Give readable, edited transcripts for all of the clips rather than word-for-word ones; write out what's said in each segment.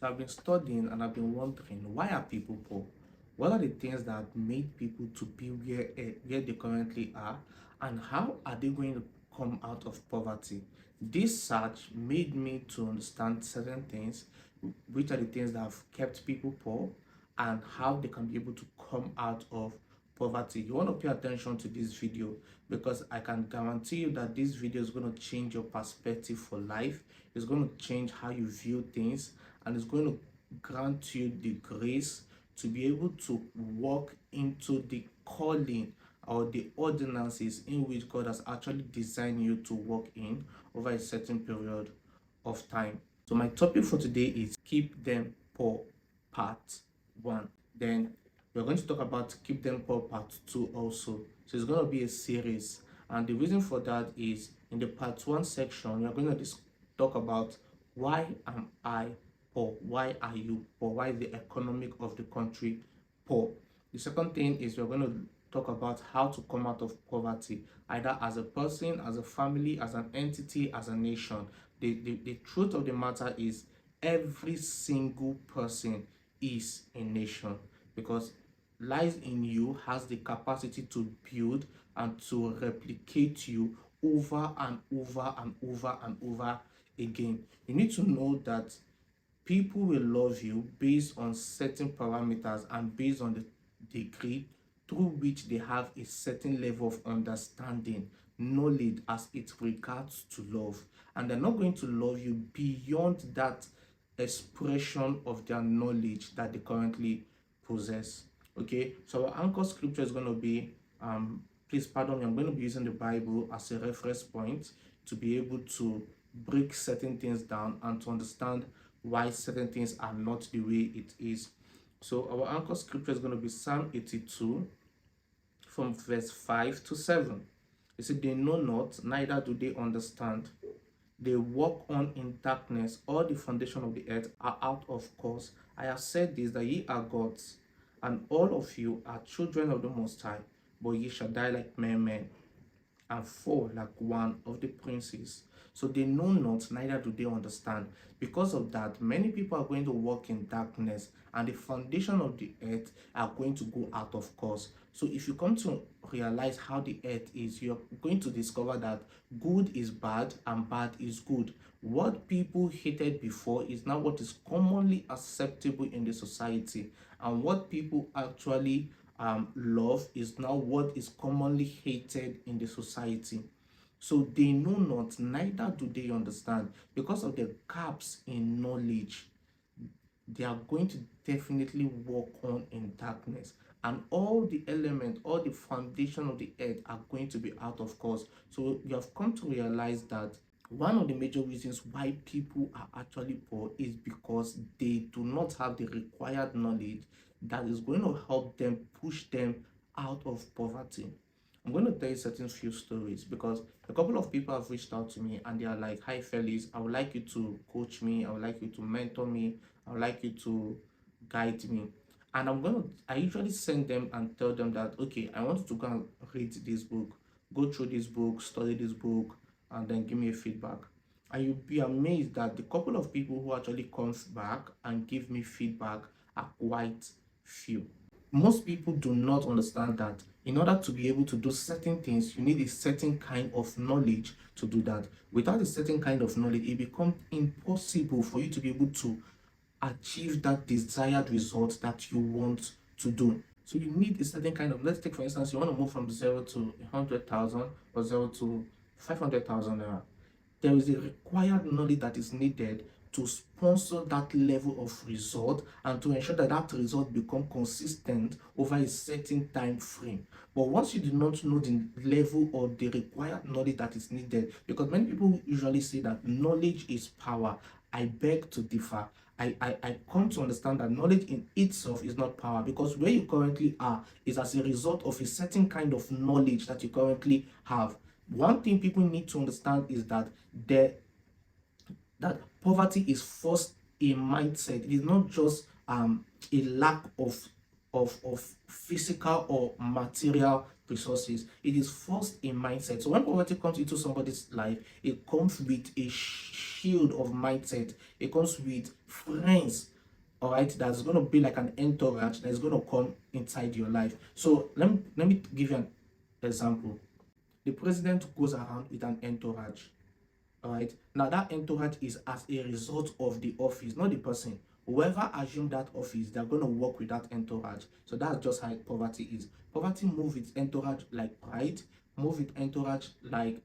So I've been studying and I've been wondering, why are people poor? What are the things that made people to be where they currently are, and how are they going to come out of poverty? This search made me to understand certain things, which are the things that have kept people poor, and how they can be able to come out of poverty. You want to pay attention to this video because I can guarantee you that this video is going to change your perspective for life. It's going to change how you view things, and it's going to grant you the grace to be able to walk into the calling or the ordinances in which God has actually designed you to walk in over a certain period of time. So my topic for today is Keep Them Poor Part 1. Then we're going to talk about Keep Them Poor Part 2 also. So it's going to be a series. And the reason for that is in the Part 1 section, we're going to talk about why am I poor? Why are you poor? Why is the economic of the country poor? The second thing is we're going to talk about how to come out of poverty, either as a person, as a family, as an entity, as a nation. The truth of the matter is every single person is a nation, because lies in you has the capacity to build and to replicate you over and over and over and over again. You need to know that people will love you based on certain parameters and based on the degree through which they have a certain level of understanding, knowledge as it regards to love. And they're not going to love you beyond that expression of their knowledge that they currently possess. Okay, so our anchor scripture is going to be, please pardon me, I'm going to be using the Bible as a reference point to be able to break certain things down and to understand why certain things are not the way it is. So our anchor scripture is going to be Psalm 82 from verse 5 to 7. It said, they know not, neither do they understand. They walk on in darkness. All the foundation of the earth are out of course. I have said this, that ye are gods, and all of you are children of the Most High, but ye shall die like mere men, and fall like one of the princes. So they know not, neither do they understand. Because of that, many people are going to walk in darkness, and the foundation of the earth are going to go out of course. So if you come to realize how the earth is, you're going to discover that good is bad and bad is good. What people hated before is now what is commonly acceptable in the society, and what people actually love is now what is commonly hated in the society. So they know not, neither do they understand. Because of the gaps in knowledge, they are going to definitely walk on in darkness, and all the elements, all the foundation of the earth are going to be out of course. So you have come to realize that one of the major reasons why people are actually poor is because they do not have the required knowledge that is going to help them push them out of poverty. I'm going to tell you certain few stories because a couple of people have reached out to me and they are like, hi Felix, I would like you to coach me, I would like you to mentor me, I would like you to guide me. And I usually send them and tell them that, okay, I want you to go and read this book, go through this book, study this book, and then give me a feedback. And you'll be amazed that the couple of people who actually comes back and give me feedback are quite few. Most people do not understand that in order to be able to do certain things, you need a certain kind of knowledge to do that. Without a certain kind of knowledge, it becomes impossible for you to be able to achieve that desired result that you want to do. So you need a certain kind of, let's take for instance, you want to move from 0 to 100,000 or 0 to 500,000 naira. There is a required knowledge that is needed to sponsor that level of result and to ensure that that result become consistent over a certain time frame. But once you do not know the level or the required knowledge that is needed, because many people usually say that knowledge is power, I beg to differ. I come to understand that knowledge in itself is not power, because where you currently are is as a result of a certain kind of knowledge that you currently have. One thing people need to understand is that that poverty is first a mindset. It is not just a lack of physical or material resources. It is first a mindset. So when poverty comes into somebody's life, it comes with a shield of mindset. It comes with friends All right, that's going to be like an entourage that's going to come inside your life. So let me give you an example. The president goes around with an entourage. All right, now that entourage is as a result of the office, not the person. Whoever assumed that office, they're going to work with that entourage. So that's just how poverty is. Poverty move its entourage like pride, move its entourage like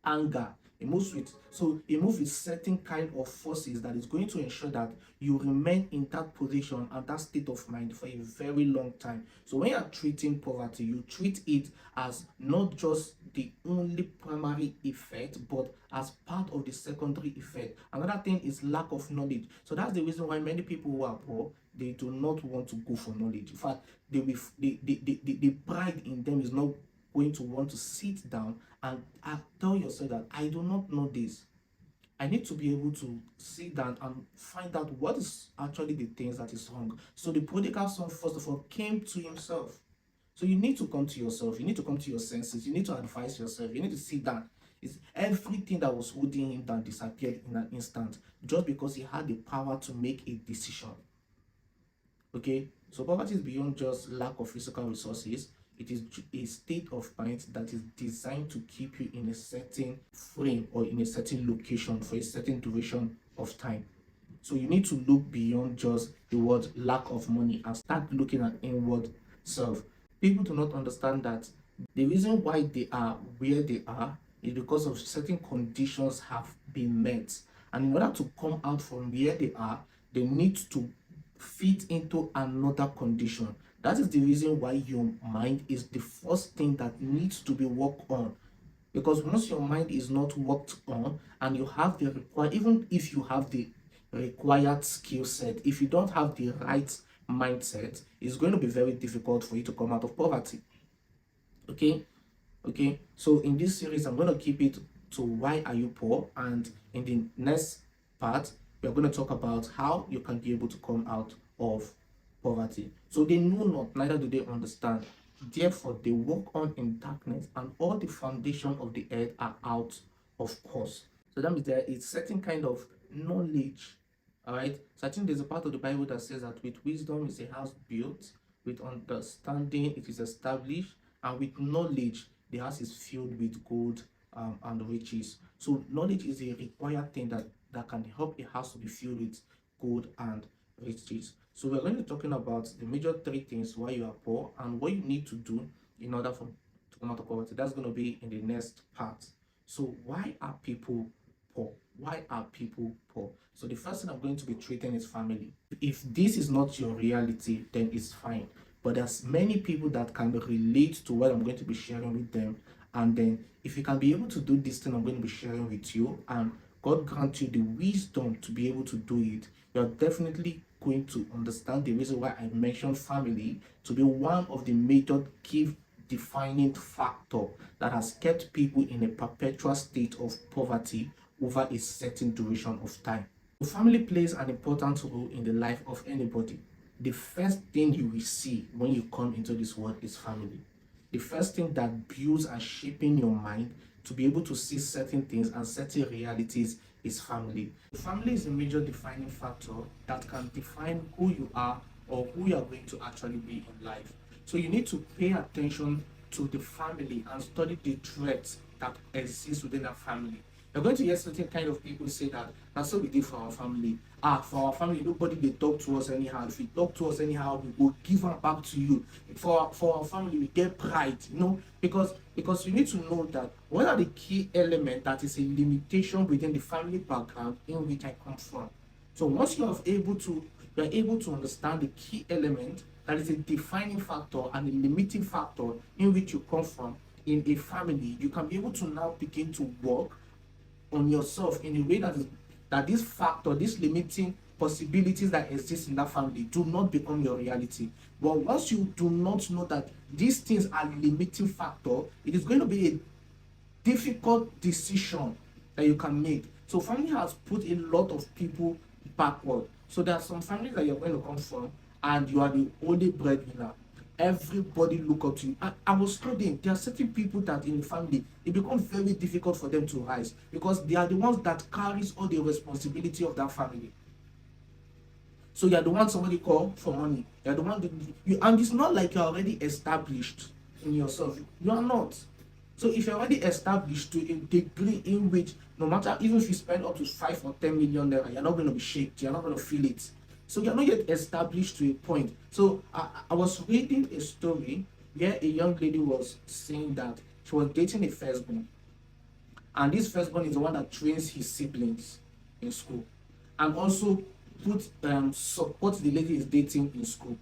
anger. It moves with, so it moves with certain kind of forces that is going to ensure that you remain in that position and that state of mind for a very long time. So when you're treating poverty, you treat it as not just the only primary effect, but as part of the secondary effect. Another thing is lack of knowledge. So that's the reason why many people who are poor, they do not want to go for knowledge. In fact, the pride in them is not going to want to sit down and tell yourself that I do not know this. I need to be able to sit down and find out what is actually the things that is wrong. So the prodigal son, first of all, came to himself. So you need to come to yourself. You need to come to your senses. You need to advise yourself. You need to sit down. It's everything that was holding him down disappeared in an instant just because he had the power to make a decision. Okay, so poverty is beyond just lack of physical resources. It is a state of mind that is designed to keep you in a certain frame or in a certain location for a certain duration of time. So you need to look beyond just the word lack of money and start looking at inward self. People do not understand that the reason why they are where they are is because of certain conditions have been met. And in order to come out from where they are, they need to fit into another condition. That is the reason why your mind is the first thing that needs to be worked on. Because once your mind is not worked on and you have the required, even if you have the required skill set, if you don't have the right mindset, it's going to be very difficult for you to come out of poverty. Okay, so in this series I'm going to keep it to why are you poor, and in the next part we're going to talk about how you can be able to come out of poverty. So they know not, neither do they understand, therefore they walk on in darkness, and all the foundation of the earth are out of course. So that means there is certain kind of knowledge. All right, so I think there's a part of the Bible that says that with wisdom is a house built, with understanding it is established, and with knowledge the house is filled with gold and riches. So knowledge is a required thing that can help a house to be filled with gold and riches. So we're going to be talking about the major three things why you are poor and what you need to do in order to come out of poverty. That's going to be in the next part. So why are people poor? Why are people poor? So the first thing I'm going to be treating is family. If this is not your reality, then it's fine. But there's many people that can relate to what I'm going to be sharing with them. And then if you can be able to do this thing I'm going to be sharing with you, and God grant you the wisdom to be able to do it, you're definitely going to understand the reason why I mentioned family to be one of the major key defining factor that has kept people in a perpetual state of poverty over a certain duration of time. Family plays an important role in the life of anybody. The first thing you will see when you come into this world is family. The first thing that builds and shaping your mind to be able to see certain things and certain realities is family. Family is a major defining factor that can define who you are or who you are going to actually be in life. So you need to pay attention to the family and study the threats that exist within that family. You're going to hear certain kind of people say that that's what we did for our family. For our family, nobody they talk to us anyhow. If you talk to us anyhow, we will give them back to you. For our family, we get pride, because you need to know that what are the key elements that is a limitation within the family background in which I come from. So once you are able to understand the key element that is a defining factor and a limiting factor in which you come from in a family, you can be able to now begin to work on yourself in a way that this factor, these limiting possibilities that exist in that family do not become your reality. But once you do not know that these things are limiting factor, it is going to be a difficult decision that you can make. So family has put a lot of people backward. So there are some families that you're going to come from and you are the only breadwinner. Everybody look up to you. I was studying. There are certain people that in the family it becomes very difficult for them to rise because they are the ones that carries all the responsibility of that family. So you're the one somebody call for money. You're the one and it's not like you're already established in yourself. You are not. So if you're already established to a degree in which no matter even if you spend up to 5 or 10 million naira, you're not going to be shaken, you're not going to feel it. So you're not yet established to a point. So I was reading a story where a young lady was saying that she was dating a firstborn, and this firstborn is the one that trains his siblings in school, and also support the lady is dating in school,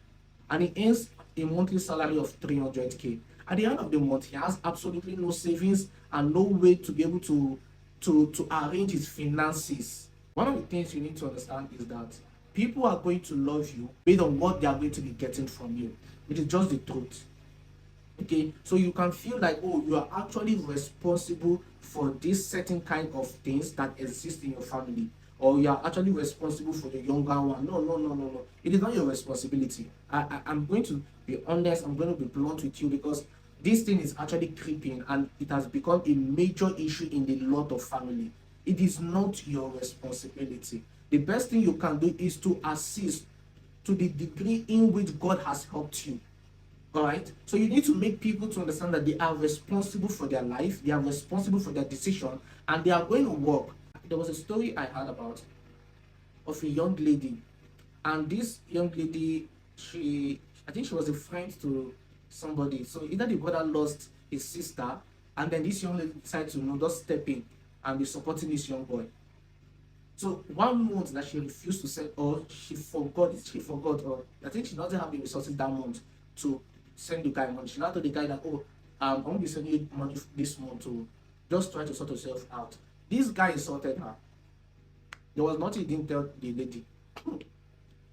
and he earns a monthly salary of 300k. At the end of the month, he has absolutely no savings and no way to be able to arrange his finances. One of the things you need to understand is that people are going to love you based on what they are going to be getting from you. It is just the truth. Okay, so you can feel like, oh, you are actually responsible for this certain kind of things that exist in your family, or you are actually responsible for the younger one. No, no, no, no, no. It is not your responsibility. I'm going to be honest, I'm going to be blunt with you, because this thing is actually creeping and it has become a major issue in a lot of family. It is not your responsibility. The best thing you can do is to assist to the degree in which God has helped you. All right. So you need to make people to understand that they are responsible for their life, they are responsible for their decision, and they are going to work. There was a story I heard about of a young lady, and this young lady, I think she was a friend to somebody. So either the brother lost his sister, and then this young lady decided to just step in and be supporting this young boy. So 1 month that she refused to send, or she forgot, or I think she doesn't have the resources that month to send the guy money. She now told the guy that, oh, I won't be sending you money this month to just try to sort yourself out. This guy insulted her. There was nothing he didn't tell the lady.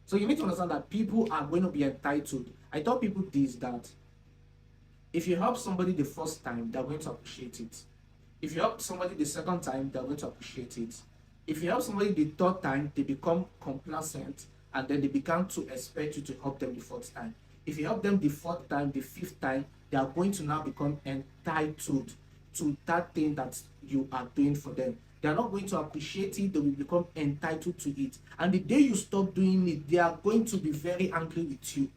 So you need to understand that people are going to be entitled. I tell people this, that if you help somebody the first time, they're going to appreciate it. If you help somebody the second time, they're going to appreciate it. If you help somebody the third time, they become complacent, and then they begin to expect you to help them the fourth time. If you help them the fourth time, the fifth time, they are going to now become entitled to that thing that you are doing for them. They are not going to appreciate it, they will become entitled to it. And the day you stop doing it, they are going to be very angry with you.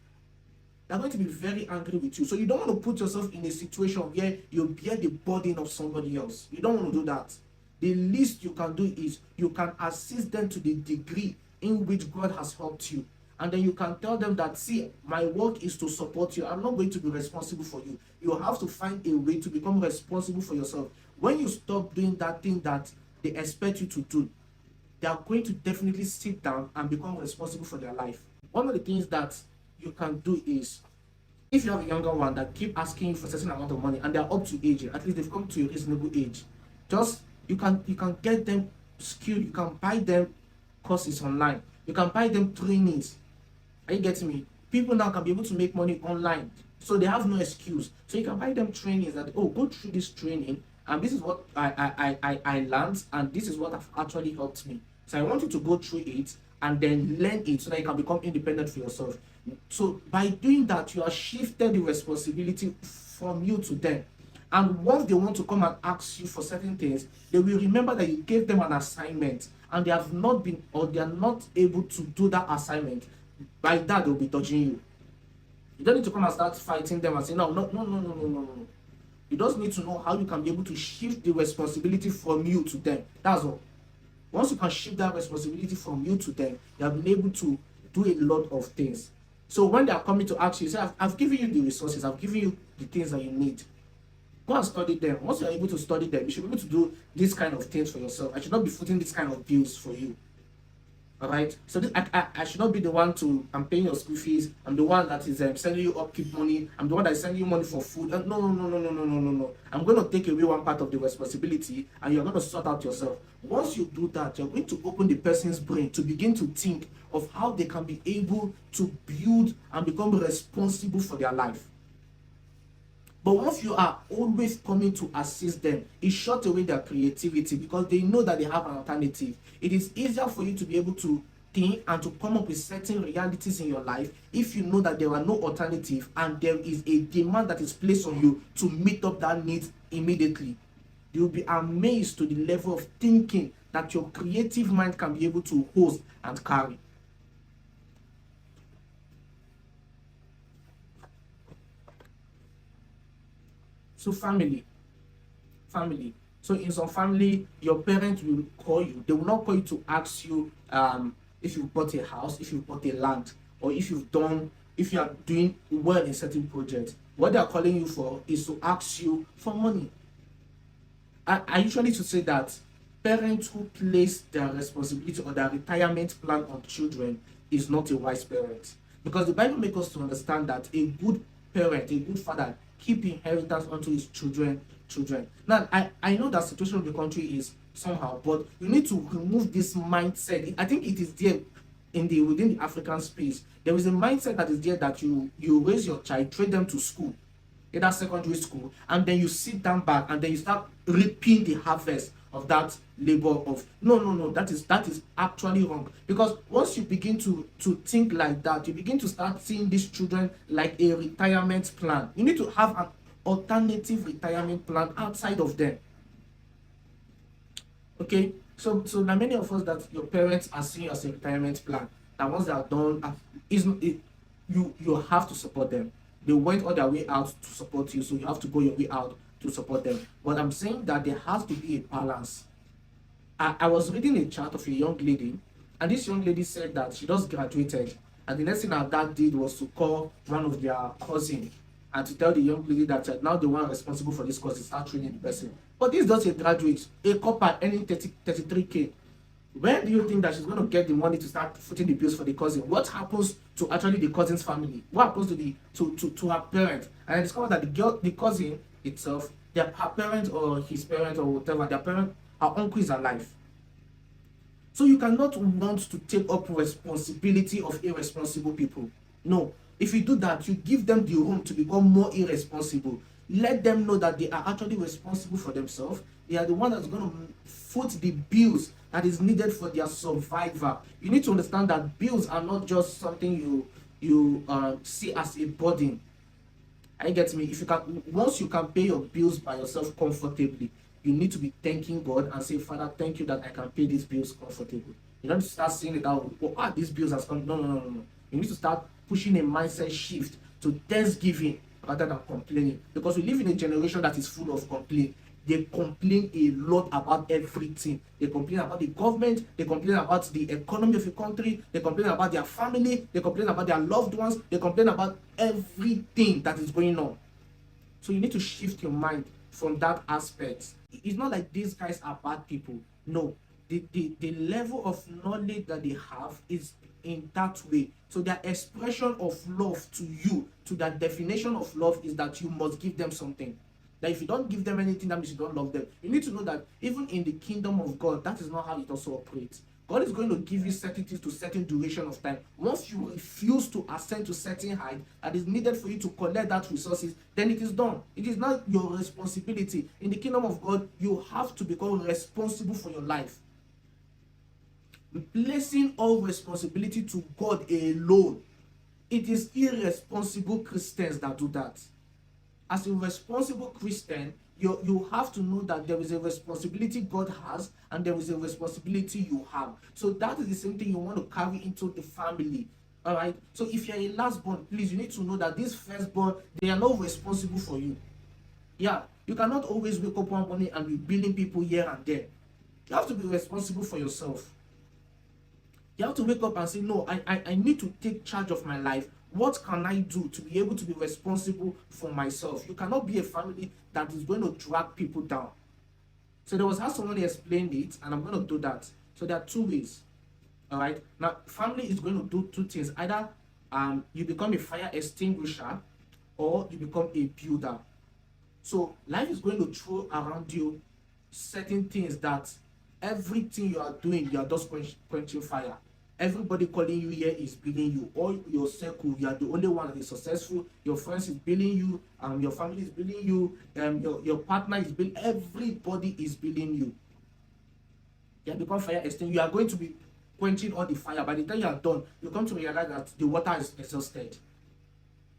They're going to be very angry with you. So you don't want to put yourself in a situation where you bear the burden of somebody else. You don't want to do that. The least you can do is you can assist them to the degree in which God has helped you. And then you can tell them that, see, my work is to support you. I'm not going to be responsible for you. You have to find a way to become responsible for yourself. When you stop doing that thing that they expect you to do, they are going to definitely sit down and become responsible for their life. One of the things that you can do is, if you have a younger one that keep asking you for a certain amount of money and they are up to age, at least they've come to a reasonable age, just you can get them skilled. You can buy them courses online. You can buy them trainings. Are you getting me? People now can be able to make money online, so they have no excuse. So you can buy them trainings that, oh, go through this training, and this is what I learned, and this is what have actually helped me. So I want you to go through it and then learn it so that you can become independent for yourself. So by doing that, you are shifted the responsibility from you to them. And once they want to come and ask you for certain things, they will remember that you gave them an assignment and they have not been, or they are not able to do that assignment. By that, they'll be dodging you. You don't need to come and start fighting them and say, no. You just need to know how you can be able to shift the responsibility from you to them. That's all. Once you can shift that responsibility from you to them, you have been able to do a lot of things. So when they are coming to ask you, say, I've given you the resources, I've given you the things that you need. Go and study them. Once you're able to study them, you should be able to do this kind of things for yourself. I should not be footing this kind of bills for you. All right. So I should not be the one I'm paying your school fees. I'm the one that is sending you upkeep money. I'm the one that is sending you money for food. No. I'm going to take away one part of the responsibility, and you're going to sort out yourself. Once you do that, you're going to open the person's brain to begin to think of how they can be able to build and become responsible for their life. But once you are always coming to assist them, it shuts away their creativity because they know that they have an alternative. It is easier for you to be able to think and to come up with certain realities in your life if you know that there are no alternative and there is a demand that is placed on you to meet up that need immediately. You'll be amazed to the level of thinking that your creative mind can be able to host and carry. So family. So in some family, your parents will call you. They will not call you to ask you if you bought a house, if you bought a land, or if you are doing well in certain projects. What they are calling you for is to ask you for money. I usually to say that parents who place their responsibility or their retirement plan on children is not a wise parent. Because the Bible makes us to understand that a good parent, a good father, keep inheritance unto his children. Now, I know that situation of the country is somehow, but you need to remove this mindset. I think it is there within the African space. There is a mindset that is there that you raise your child, train them to school, either secondary school, and then you sit down back and then you start reaping the harvest of that labor of no, that is actually wrong. Because once you begin to think like that, you begin to start seeing these children like a retirement plan. You need to have an alternative retirement plan outside of them. Okay, so now many of us that your parents are seeing as a retirement plan, that once they are done, you have to support them. They went all their way out to support you, so you have to go your way out to support them. But I'm saying that there has to be a balance. I was reading a chart of a young lady, and this young lady said that she just graduated, and the next thing her dad did was to call one of their cousin and to tell the young lady that now the one responsible for this course is start training the person. But this is just a graduate, a copper earning 33K. Where do you think that she's going to get the money to start footing the bills for the cousin? What happens to actually the cousin's family? What happens to her parents? And I discovered that the cousin itself, her parents or his parents or whatever, their parent, her uncle is alive. So you cannot want to take up responsibility of irresponsible people. No. If you do that, you give them the room to become more irresponsible. Let them know that they are actually responsible for themselves. They are the one that's going to foot the bills that is needed for their survival. You need to understand that bills are not just something you see as a burden. I get me. If you can, once you can pay your bills by yourself comfortably, you need to be thanking God and say, Father, thank you that I can pay these bills comfortably. You don't start saying it out. Oh, these bills has come. No. You need to start pushing a mindset shift to thanksgiving rather than complaining. Because we live in a generation that is full of complaint. They complain a lot about everything. They complain about the government. They complain about the economy of the country. They complain about their family. They complain about their loved ones. They complain about everything that is going on. So you need to shift your mind from that aspect. It's not like these guys are bad people. No. The level of knowledge that they have is in that way. So their expression of love to you, to that definition of love, is that you must give them something. That if you don't give them anything, that means you don't love them. You need to know that even in the kingdom of God, that is not how it also operates. God is going to give you certainties to certain duration of time. Once you refuse to ascend to certain height that is needed for you to collect that resources, then it is done. It is not your responsibility. In the kingdom of God, you have to become responsible for your life. Placing all responsibility to God alone. It is irresponsible Christians that do that. As a responsible Christian, you have to know that there is a responsibility God has and there is a responsibility you have. So that is the same thing you want to carry into the family. All right. So if you're a last born, please, you need to know that this firstborn, they are not responsible for you. Yeah, you cannot always wake up one morning and be billing people here and there. You have to be responsible for yourself. You have to wake up and say, no, I need to take charge of my life. What can I do to be able to be responsible for myself? You cannot be a family that is going to drag people down. So there was how someone explained it, and I'm going to do that. So there are two ways. All right. Now, family is going to do two things. Either you become a fire extinguisher or you become a builder. So life is going to throw around you certain things that everything you are doing, you are just quenching fire. Everybody calling you here is billing you. All your circle, you are the only one that is successful. Your friends is billing you. Your family is billing you. Your partner is billing. Everybody is billing you. You have become fire extinguisher. You are going to be quenching all the fire. By the time you are done, you come to realize that the water is exhausted.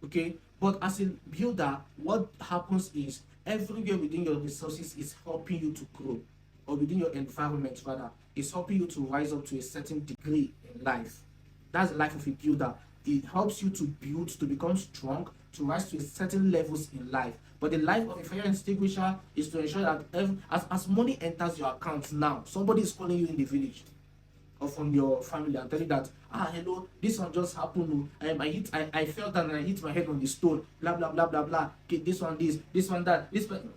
Okay? But as a builder, what happens is everywhere within your resources is helping you to grow. Or within your environment, rather, is helping you to rise up to a certain degree in life. That's the life of a builder. it helps you to build, to become strong, to rise to certain levels in life. But the life of a fire extinguisher is to ensure that as money enters your account now, somebody is calling you in the village or from your family and tell you that, hello, this one just happened. I felt and I hit my head on the stone, blah blah blah blah blah. Okay, this one this one that, this one.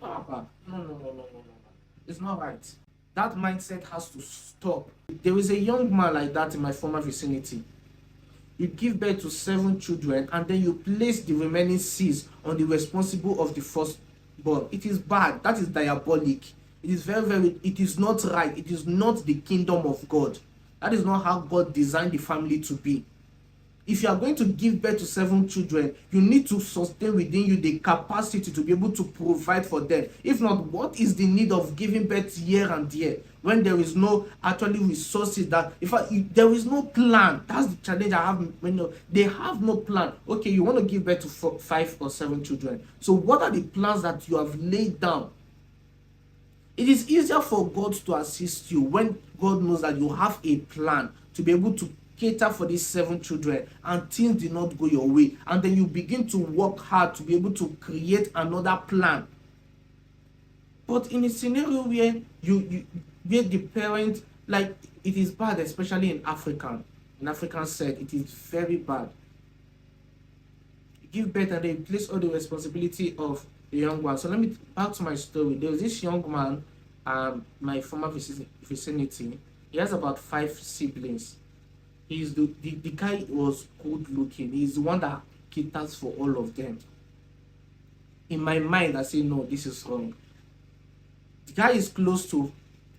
No. It's not right. That mindset has to stop. There is a young man like that in my former vicinity. You give birth to 7 children and then you place the remaining 6 on the responsible of the firstborn. It is bad. That is diabolic. It is it is not right. It is not the kingdom of God. That is not how God designed the family to be. If you are going to give birth to 7 children, you need to sustain within you the capacity to be able to provide for them. If not, what is the need of giving birth year and year when there is no actually resources? That in fact there is no plan. That's the challenge I have. They have no plan. Okay, you want to give birth to 5 or 7 children. So what are the plans that you have laid down? It is easier for God to assist you when God knows that you have a plan to be able to cater for these 7 children and things did not go your way, and then you begin to work hard to be able to create another plan. But in a scenario where where the parent, like, it is bad, especially in African side, it is very bad. You give birth and they place all the responsibility of the young one. So let me back to my story. There was this young man, my former vicinity. He has about 5 siblings. He's the guy was good looking. He's the one that caters for all of them. In my mind, I say, no, this is wrong. The guy is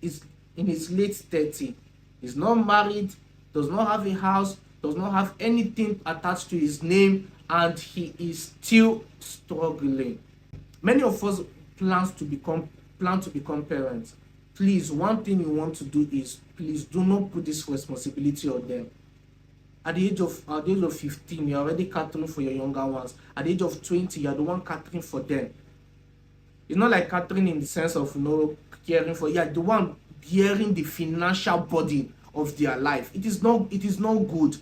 is in his late 30s. He's not married, does not have a house, does not have anything attached to his name, and he is still struggling. Many of us plan to become parents. Please, one thing you want to do is, please do not put this responsibility on them. At the age of 15, you're already catering for your younger ones. At the age of 20, you're the one catering for them. It's not like catering in the sense of caring for. You're the one bearing the financial burden of their life. It is not good.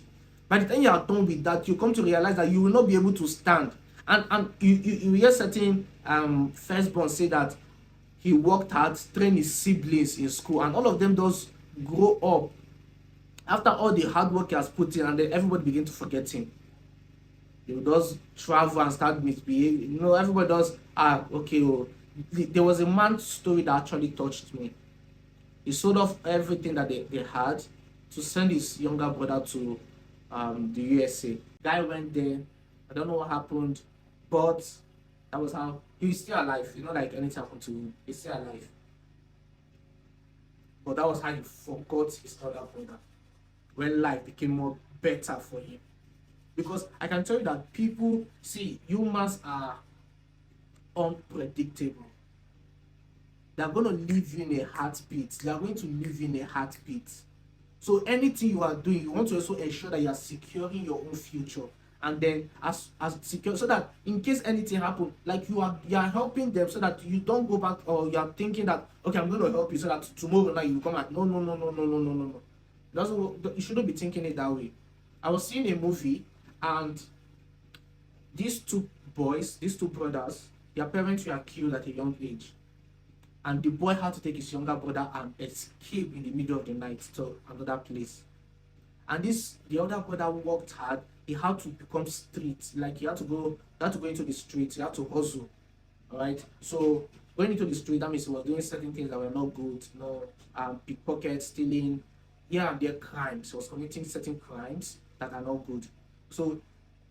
By the time you are done with that, you come to realize that you will not be able to stand. And you hear certain firstborn say that he worked hard, trained his siblings in school, and all of them does grow up after all the hard work he has put in, and then everybody begin to forget him. He does travel and start misbehaving. Everybody does. There was a man's story that actually touched me. He sold off everything that they had to send his younger brother to the USA. Guy went there. I don't know what happened, but that was how he's still alive. Like anything happened to him, he's still alive. But that was how he forgot his other brother when life became more better for him. Because I can tell you that humans are unpredictable. They are going to leave you in a heartbeat. They are going to leave you in a heartbeat. So anything you are doing, you want to also ensure that you are securing your own future. And then as secure, so that in case anything happens, like you are helping them, so that you don't go back, or you are thinking that, okay, I'm going to help you so that tomorrow night you come out. No. You shouldn't be thinking it that way. I was seeing a movie, and these 2 brothers, their parents were killed at a young age, and the boy had to take his younger brother and escape in the middle of the night to another place. And the other brother worked hard. He had to become street, like he had to go into the streets. He had to hustle. All right. So going into the street, that means he was doing certain things that were not good. Pickpocket, stealing, their crimes. He was committing certain crimes that are not good. So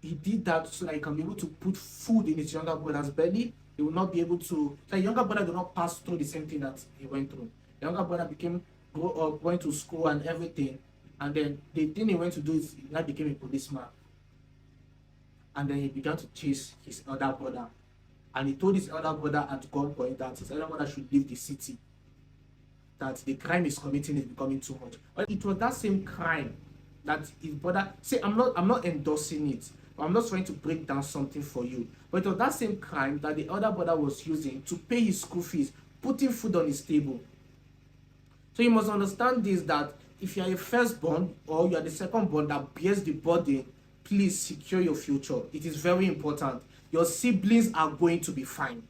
he did that so that he can be able to put food in his younger brother's belly. He will not be able to. The younger brother did not pass through the same thing that he went through. The younger brother grew up, went to school and everything, and then the thing he went to do is he now became a policeman. And then he began to chase his elder brother. And he told his elder brother at gunpoint that his elder brother should leave the city. That the crime he's committing is becoming too much. But it was that same crime that his brother. See, I'm not endorsing it. I'm not trying to break down something for you. But it was that same crime that the elder brother was using to pay his school fees, putting food on his table. So you must understand this, that if you are a firstborn or you are the secondborn that bears the burden please secure your future. It is very important. Your siblings are going to be fine.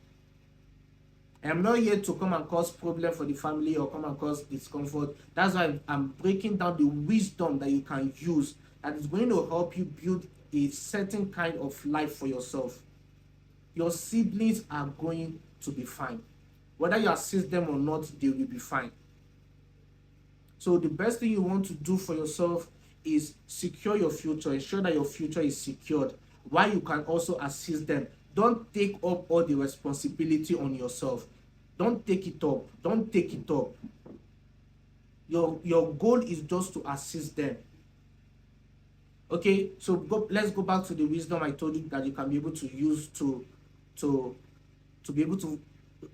I'm not here to come and cause problem for the family or come and cause discomfort. That's why I'm breaking down the wisdom that you can use that is going to help you build a certain kind of life for yourself. Your siblings are going to be fine. Whether you assist them or not, they will be fine. So the best thing you want to do for yourself is secure your future. Ensure that your future is secured while you can also assist them. Don't take up all the responsibility on yourself. Don't take it up. Don't take it up. Your goal is just to assist them. Okay, so let's go back to the wisdom I told you that you can be able to use to be able to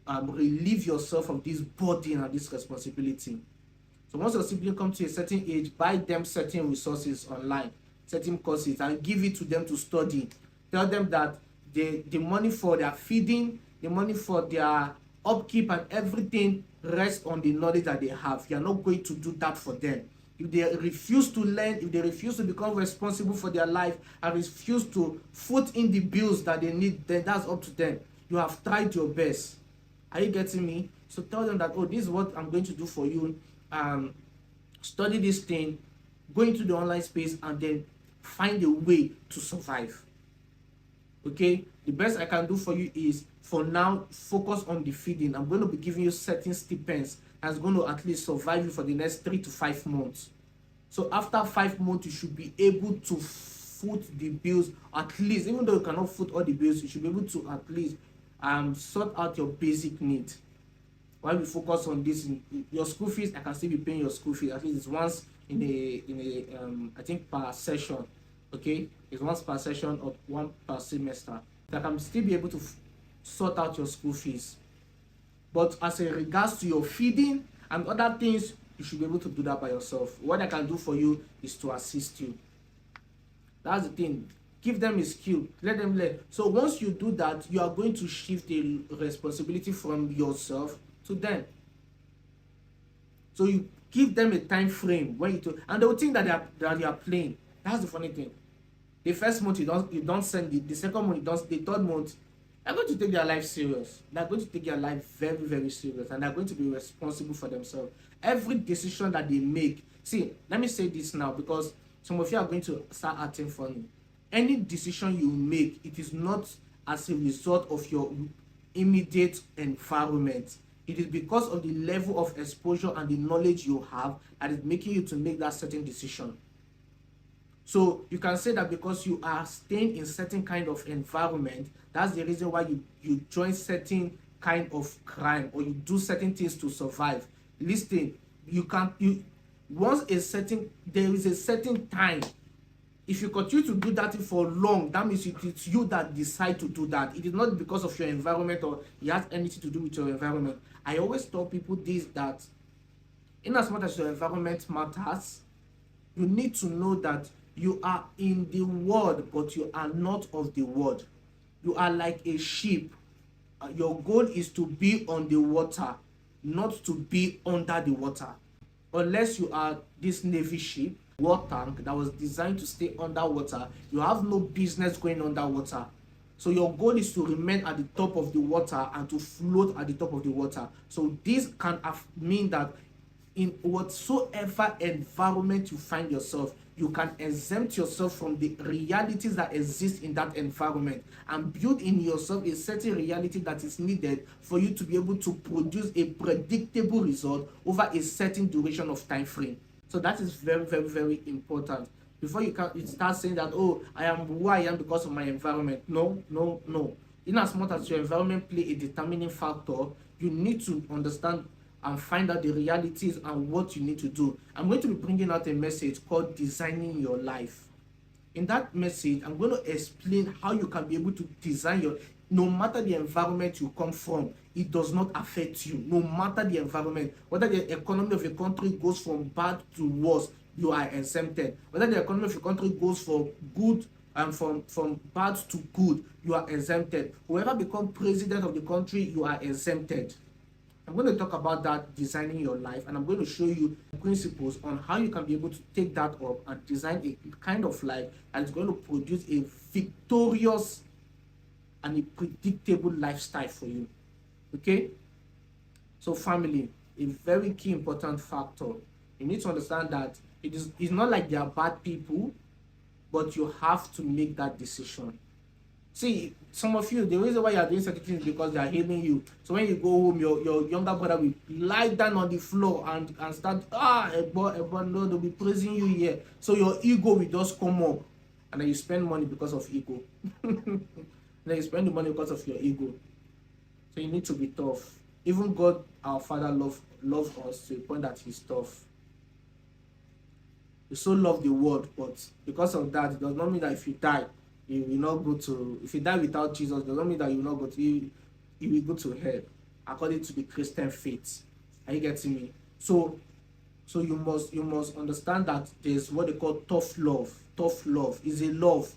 relieve yourself of this burden and this responsibility. So once your sibling comes to a certain age, buy them certain resources online, certain courses, and give it to them to study. Tell them that the money for their feeding, the money for their upkeep and everything rests on the knowledge that they have. You are not going to do that for them. If they refuse to learn, if they refuse to become responsible for their life and refuse to foot in the bills that they need, then that's up to them. You have tried your best. Are you getting me? So tell them that, oh, this is what I'm going to do for you. Study this thing, go into the online space, and then find a way to survive. Okay, the best I can do for you is, for now, focus on the feeding. I'm going to be giving you certain stipends that's going to at least survive you for the next 3 to 5 months. So after 5 months, you should be able to foot the bills, at least. Even though you cannot foot all the bills, you should be able to at least sort out your basic needs. While we focus on this, your school fees, I can still be paying your school fees. At least it's once in a I think per session. Okay, it's once per session or one per semester. I can still be able to sort out your school fees. But as in regards to your feeding and other things, you should be able to do that by yourself. What I can do for you is to assist you. That's the thing. Give them a skill, let them learn. So once you do that, you are going to shift the responsibility from yourself to them. So you give them a time frame when and they will think that they are playing. That's the funny thing. The first month you don't send it. The second month you don't. The third month, they're going to take their life serious. They're going to take their life very, very serious, and they're going to be responsible for themselves. Every decision that they make. See, let me say this now, because some of you are going to start acting funny. Any decision you make, it is not as a result of your immediate environment. It is because of the level of exposure and the knowledge you have that is making you to make that certain decision. So you can say that because you are staying in certain kind of environment, that's the reason why you join certain kind of crime, or you do certain things to survive. Listen, there is a certain time. If you continue to do that for long, that means it's you that decide to do that. It is not because of your environment, or it has anything to do with your environment. I always tell people this, that in as much as your environment matters, you need to know that you are in the world, but you are not of the world. You are like a ship. Your goal is to be on the water, not to be under the water. Unless you are this Navy ship, war tank, that was designed to stay underwater, you have no business going underwater. So your goal is to remain at the top of the water and to float at the top of the water. So this can mean that in whatsoever environment you find yourself, you can exempt yourself from the realities that exist in that environment and build in yourself a certain reality that is needed for you to be able to produce a predictable result over a certain duration of time frame. So that is very, very, very important. Before you start saying that, oh, I am who I am because of my environment. No. In as much as your environment play a determining factor, you need to understand and find out the realities and what you need to do. I'm going to be bringing out a message called Designing Your Life. In that message, I'm going to explain how you can be able to design no matter the environment you come from, it does not affect you. No matter the environment, whether the economy of a country goes from bad to worse, you are exempted. Whether the economy of a country goes from good and from bad to good, you are exempted. Whoever becomes president of the country, you are exempted. I'm going to talk about that designing your life, and I'm going to show you principles on how you can be able to take that up and design a kind of life that is going to produce a victorious and a predictable lifestyle for you. Okay? So family, a very key important factor. You need to understand that it's not like they are bad people, but you have to make that decision. See, some of you, the reason why you are doing certain things is because they are healing you. So when you go home, your younger brother will lie down on the floor and start, Ebo, no, they'll be praising you here. So your ego will just come up. And then you spend money because of ego. Then you spend the money because of your ego. So you need to be tough. Even God, our Father, love us to a point that He's tough. You so love the world, but because of that, it does not mean that if you die, you will not go to. If you die without Jesus, it does not mean that you will not go to. You will go to hell, according to the Christian faith. Are you getting me? So you must understand that there's what they call tough love. Tough love is a love.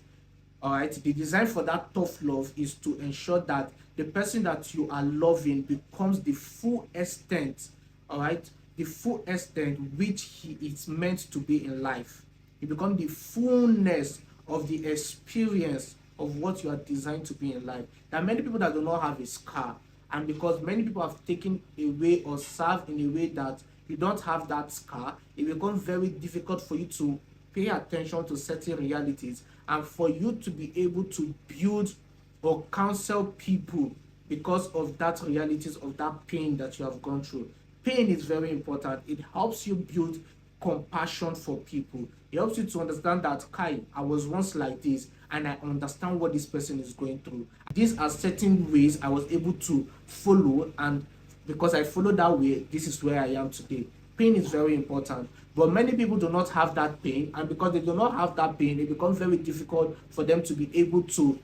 All right. The design for that tough love is to ensure that the person that you are loving becomes the full extent. All right, the full extent which he is meant to be in life. You become the fullness of the experience of what you are designed to be in life. There are many people that do not have a scar, and because many people have taken away or served in a way that you don't have that scar, it becomes very difficult for you to pay attention to certain realities and for you to be able to build or counsel people because of that realities of that pain that you have gone through. Pain is very important. It helps you build compassion for people. It helps you to understand that, Kai, I was once like this and I understand what this person is going through. These are certain ways I was able to follow, and because I followed that way, this is where I am today. Pain is very important, but many people do not have that pain, and because they do not have that pain, it becomes very difficult for them to be able to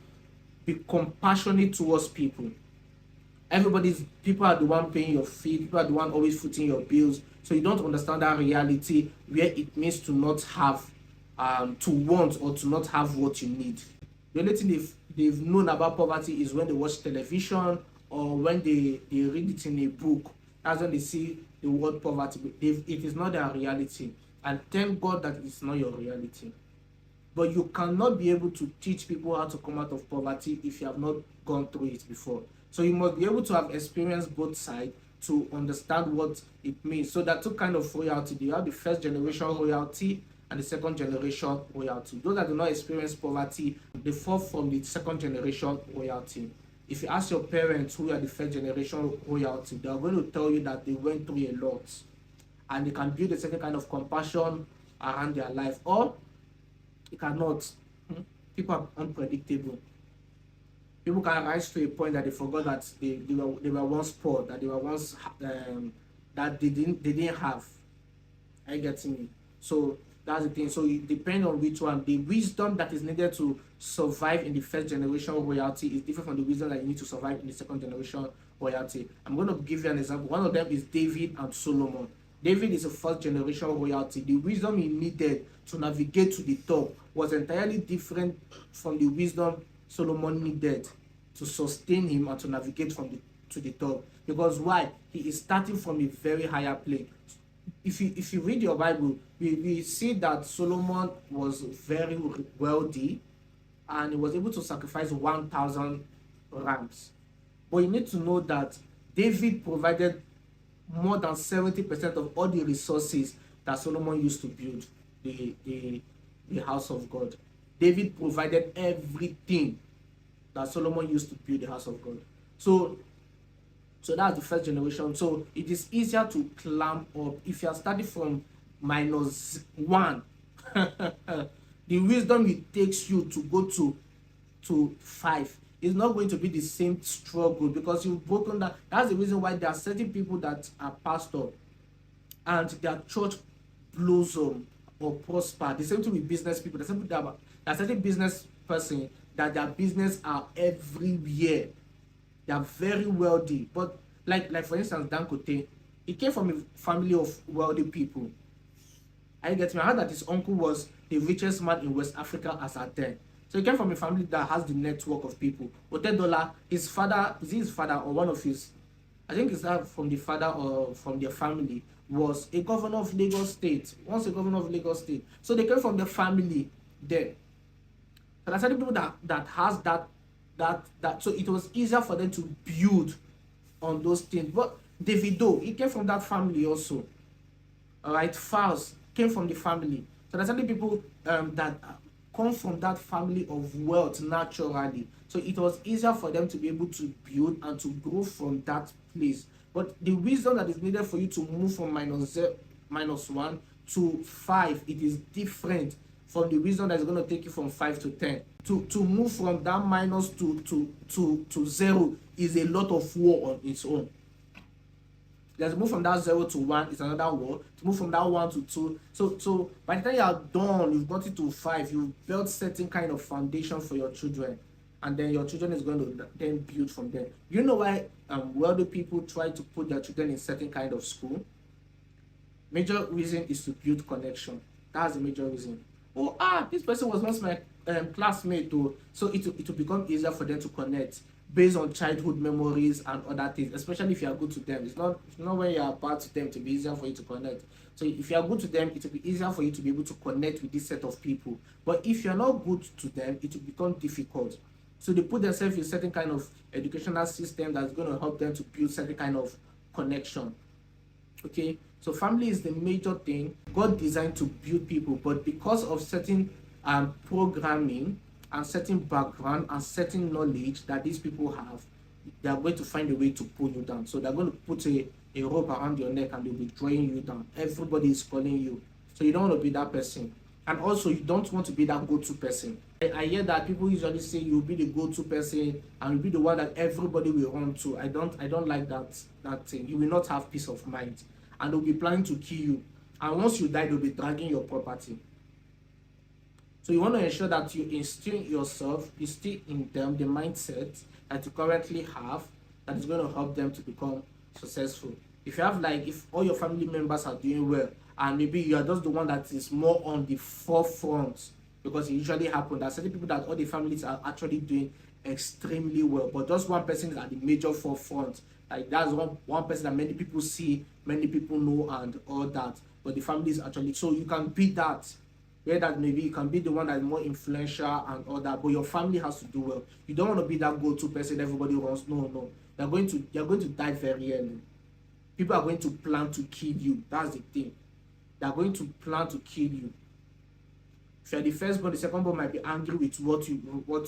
be compassionate towards people. People are the one paying your fee, people are the one always footing your bills, so you don't understand that reality where it means to not have to want or to not have what you need. The only thing they've known about poverty is when they watch television or when they read it in a book. That's when they see the word poverty. It is not their reality, and thank God that it's not your reality. But you cannot be able to teach people how to come out of poverty if you have not gone through it before. So you must be able to have experienced both sides to understand what it means. So there are two kinds of royalty. You have the first generation royalty and the second generation royalty. Those that do not experience poverty, they fall from the second generation royalty. If you ask your parents who are the first generation royalty, they are going to tell you that they went through a lot and they can build a certain kind of compassion around their life, or you cannot. People are unpredictable. People can rise to a point that they forgot that they were once poor, that they were once that they didn't have. Are you getting me? So that's the thing. So it depends on which one. The wisdom that is needed to survive in the first generation royalty is different from the wisdom that you need to survive in the second generation royalty. I'm going to give you an example. One of them is David and Solomon. David is a first generation royalty. The wisdom he needed to navigate to the top was entirely different from the wisdom Solomon needed to sustain him and to navigate to the top. Because why? He is starting from a very higher plane. If you read your Bible, we see that Solomon was very wealthy and he was able to sacrifice 1,000 rams. But you need to know that David provided more than 70% of all the resources that Solomon used to build the house of God. David provided everything that Solomon used to build the house of God. So that's the first generation. So it is easier to climb up if you are starting from -1. The wisdom it takes you to go to 5 is not going to be the same struggle, because you've broken that. That's the reason why there are certain people that are pastor and their church blossom or prosper. The same thing with business people. The same thing there are certain business person that their business are everywhere. They are very wealthy. But like for instance, Dangote, he came from a family of wealthy people. I get me. I heard that his uncle was the richest man in West Africa as at then. So he came from a family that has the network of people. Otedola, his father or one of his, I think it's that from the father or from their family, was a governor of Lagos State. Once a governor of Lagos State. So they came from the family there. So there are certain people that has that so it was easier for them to build on those things. But Davido, he came from that family also. All right, Faust came from the family. So there's certain people that come from that family of wealth naturally. So it was easier for them to be able to build and to grow from that place. But the wisdom that is needed for you to move from -1 to 5, it is different from the wisdom that is going to take you from 5 to 10. To move from that minus to 0 is a lot of war on its own. There's move from that 0 to 1 is another war. To move from that 1 to 2. So by the time you are done, you've got it to 5, you've built certain kind of foundation for your children. And then your children is going to then build from there. You know why wealthy people try to put their children in certain kind of school? Major reason is to build connection. That's the major reason. Oh, this person was once my classmate, though. So it will become easier for them to connect based on childhood memories and other things, especially if you are good to them. It's not when you are bad to them to be easier for you to connect. So if you are good to them, it will be easier for you to be able to connect with this set of people. But if you are not good to them, it will become difficult. So they put themselves in certain kind of educational system that's going to help them to build certain kind of connection. Okay, so family is the major thing. God designed to build people, but because of certain programming and certain background and certain knowledge that these people have, they are going to find a way to pull you down. So they're going to put a rope around your neck and they'll be drawing you down. Everybody is calling you. So you don't want to be that person. And also, you don't want to be that go-to person. I hear that people usually say you'll be the go-to person and you'll be the one that everybody will run to. I don't like that thing. You will not have peace of mind. And they'll be planning to kill you. And once you die, they'll be dragging your property. So you want to ensure that you instill yourself, instill in them the mindset that you currently have that is going to help them to become successful. If you have if all your family members are doing well, and maybe you are just the one that is more on the forefront, because it usually happens that certain people that all the families are actually doing extremely well, but just one person is at the major forefront. That's one person that many people see, many people know, and all that. But the family is actually, so you can be that. Where that maybe you can be the one that is more influential and all that, but your family has to do well. You don't want to be that go-to person everybody wants. No. You're going to die very early. People are going to plan to kill you. That's the thing. They are going to plan to kill you. If you are the firstborn, the secondborn might be angry with what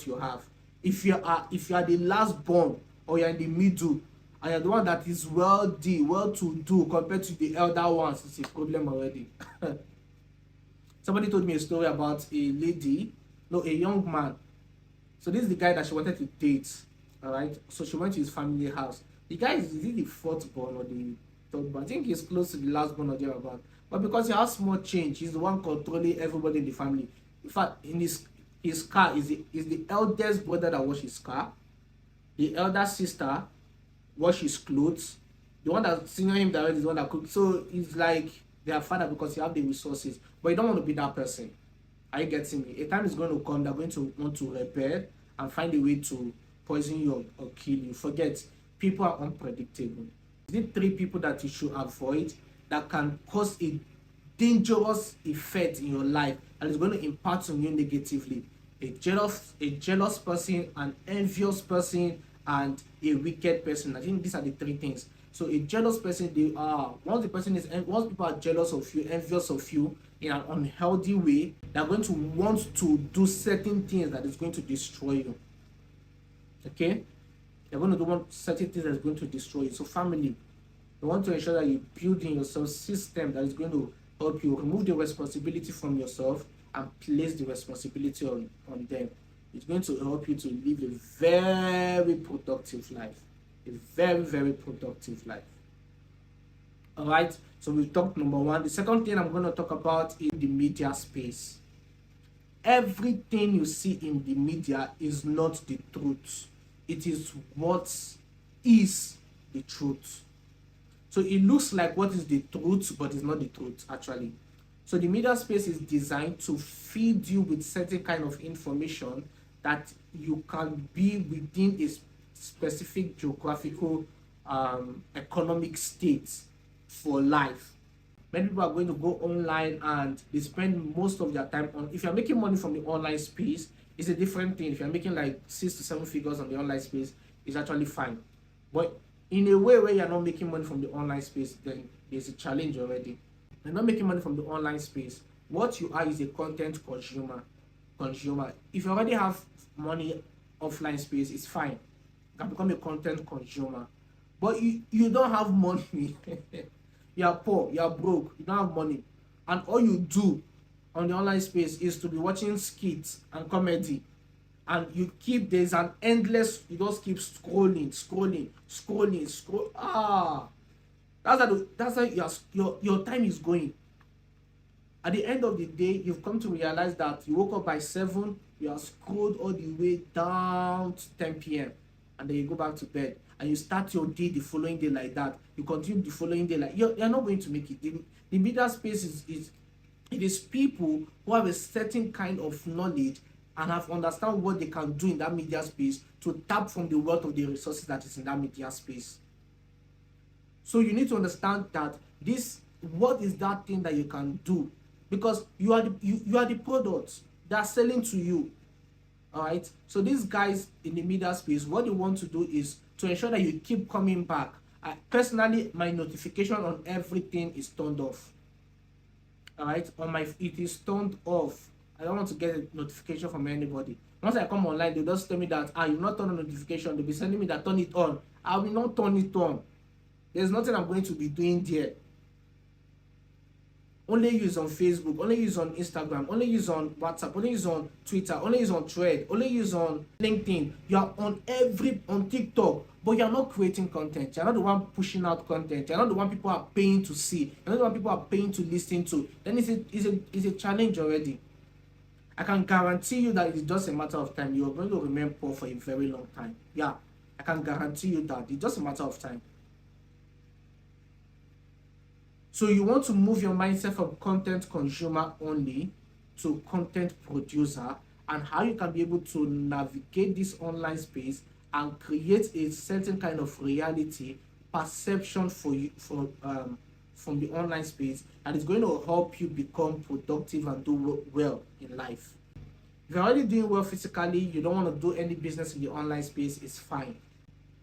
you have. If you are the last born, or you're in the middle, and you're the one that is wealthy, well-to-do compared to the elder ones, it's a problem already. Somebody told me a story about a young man. So this is the guy that she wanted to date. All right. So she went to his family house. The guy is he the fourth born or the third born? I think he's close to the last born or thereabout. But because he has small change, he's the one controlling everybody in the family. In fact, in his car is the eldest brother that washes his car. The elder sister washes his clothes. The one that senior him directly is the one that cooks. So he's like their father because you have the resources. But you don't want to be that person. Are you getting me? A time is going to come, they're going to want to rebel and find a way to poison you or kill you. Forget, people are unpredictable. These 3 people that you should avoid that can cause a dangerous effect in your life and is going to impact on you negatively. A jealous person, an envious person, and a wicked person. I think these are the 3 things. So a jealous person, once people are jealous of you, envious of you in an unhealthy way, they're going to want to do certain things that is going to destroy you. Okay? They're going to want certain things that is going to destroy you. So family, you want to ensure that you build in yourself system that is going to help you remove the responsibility from yourself and place the responsibility on them. It's going to help you to live a very productive life. A very, very productive life. All right, so we've talked number 1. The second thing I'm going to talk about is the media space. Everything you see in the media is not the truth. It is what is the truth. So it looks like what is the truth, but it's not the truth actually. So the media space is designed to feed you with certain kind of information that you can be within a specific geographical economic state for life. Many people are going to go online and they spend most of their time on. If you're making money from the online space, it's a different thing. If you're making like 6 to 7 figures on the online space, it's actually fine. But in a way where you're not making money from the online space, then there's a challenge already. You're not making money from the online space. What you are is a content consumer. If you already have money offline space, it's fine. You can become a content consumer. But you don't have money. You are poor, you are broke, you don't have money. And all you do on the online space is to be watching skits and comedy. And there's an endless, you just keep scrolling. That's how your time is going. At the end of the day, you've come to realize that you woke up by 7, you are scrolled all the way down to 10 p.m. and then you go back to bed and you start your day the following day like that. You continue the following day like you're not going to make it. The media space it is people who have a certain kind of knowledge and have understand what they can do in that media space to tap from the wealth of the resources that is in that media space. So you need to understand that what is that thing that you can do, because you are the product they are selling to you. All right. So these guys in the media space, what they want to do is to ensure that you keep coming back. Personally, my notification on everything is turned off. All right, it is turned off. I don't want to get a notification from anybody. Once I come online, they just tell me that you've not turned on notification. They'll be sending me that turn it on. I will not turn it on. There's nothing I'm going to be doing there. Only use on Facebook, only use on Instagram, only use on WhatsApp, only use on Twitter, only use on Thread, only use on LinkedIn. You are on TikTok, but you are not creating content. You're not the one pushing out content. You're not the one people are paying to see. You're not the one people are paying to listen to. Then it's a challenge already. I can guarantee you that it's just a matter of time. You're going to remain poor for a very long time. Yeah, I can guarantee you that it's just a matter of time. So you want to move your mindset from content consumer only to content producer, and how you can be able to navigate this online space and create a certain kind of reality perception for you from the online space that is going to help you become productive and do well in life. If you're already doing well physically, you don't want to do any business in the online space, it's fine.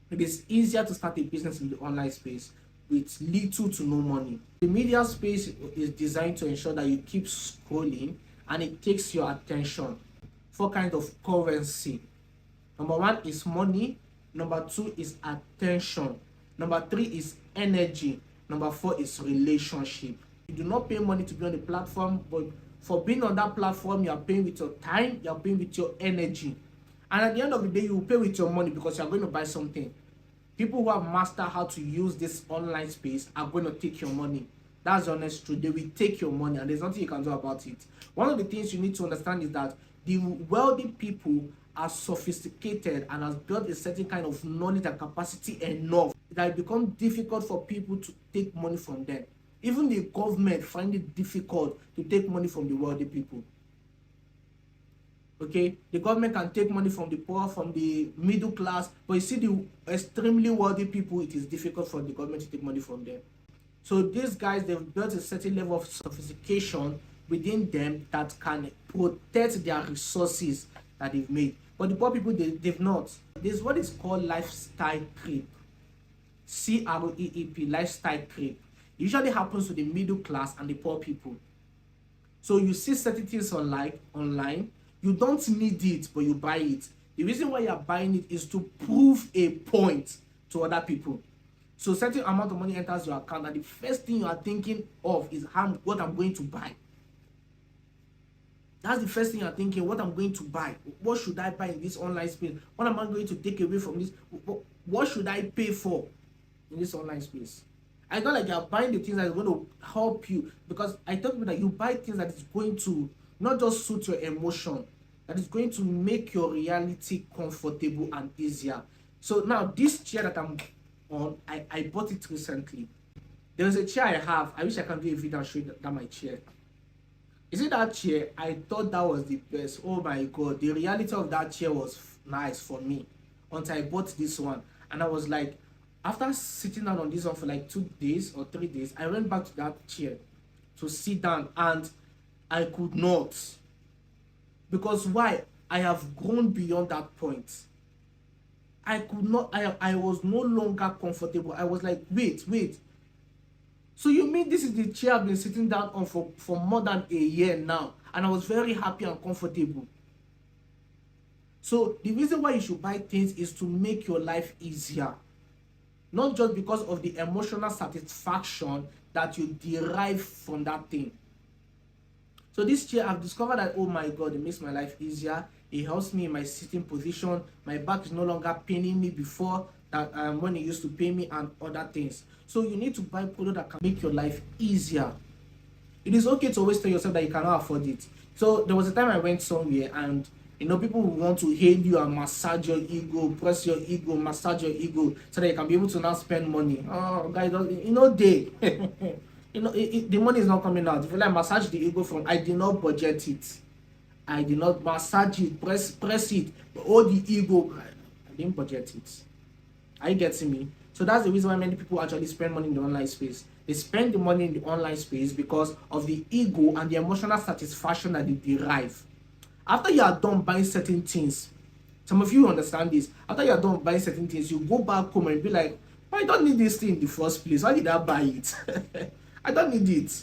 It is easier to start a business in the online space with little to no money. The media space is designed to ensure that you keep scrolling and it takes your attention. 4 kinds of currency. Number 1 is money. Number 2 is attention. Number 3 is energy. Number 4 is relationship. You do not pay money to be on the platform, but for being on that platform, you are paying with your time, you are paying with your energy. And at the end of the day, you will pay with your money because you are going to buy something. People who have mastered how to use this online space are going to take your money. That's the honest truth. They will take your money and there's nothing you can do about it. One of the things you need to understand is that the wealthy people are sophisticated and has built a certain kind of knowledge and capacity enough that it becomes difficult for people to take money from them. Even the government find it difficult to take money from the wealthy people. Okay, the government can take money from the poor, from the middle class, but you see the extremely wealthy people, it is difficult for the government to take money from them. So these guys, they've built a certain level of sophistication within them that can protect their resources that they've made. But the poor people, they've not. There's what is called lifestyle creep. CREEP, lifestyle creep. It usually happens to the middle class and the poor people. So you see certain things online, you don't need it, but you buy it. The reason why you're buying it is to prove a point to other people. So certain amount of money enters your account, and the first thing you are thinking of is what I'm going to buy. That's the first thing you're thinking, what I'm going to buy. What should I buy in this online space? What am I going to take away from this? What should I pay for in this online space? I not like you're buying the things that is going to help you, because I tell people that you buy things that is going to not just suit your emotion, that is going to make your reality comfortable and easier. So now this chair that I'm on, I bought it recently. There's a chair I have. I wish I can do a video and show you that my chair. You see that chair? I thought that was the best. Oh my god, the reality of that chair was nice for me until I bought this one, and I was like, After sitting down on this one for like 2 days or 3 days, I went back to that chair to sit down, and I could not. Because why? I have grown beyond that point. I could not, I was no longer comfortable. I was like, wait. So you mean this is the chair I've been sitting down on for more than a year now, and I was very happy and comfortable. So the reason why you should buy things is to make your life easier. Not just because of the emotional satisfaction that you derive from that thing. So this chair, I've discovered that, oh my God, it makes my life easier. It helps me in my sitting position. My back is no longer paining me before that when it used to pain me, and other things. So you need to buy product that can make your life easier. It is okay to always tell yourself that you cannot afford it. So there was a time I went somewhere, and people will want to hail you and massage your ego, press your ego, massage your ego, so that you can be able to now spend money. Oh, guys, they, the money is not coming out. If you like massage the ego from, I did not budget it. I did not massage it, press it, all the ego. I didn't budget it. Are you getting me? So that's the reason why many people actually spend money in the online space. They spend the money in the online space because of the ego and the emotional satisfaction that they derive. After you are done buying certain things, some of you understand this. After you are done buying certain things, you go back home and be like, oh, I don't need this thing in the first place. Why did I buy it? I don't need it.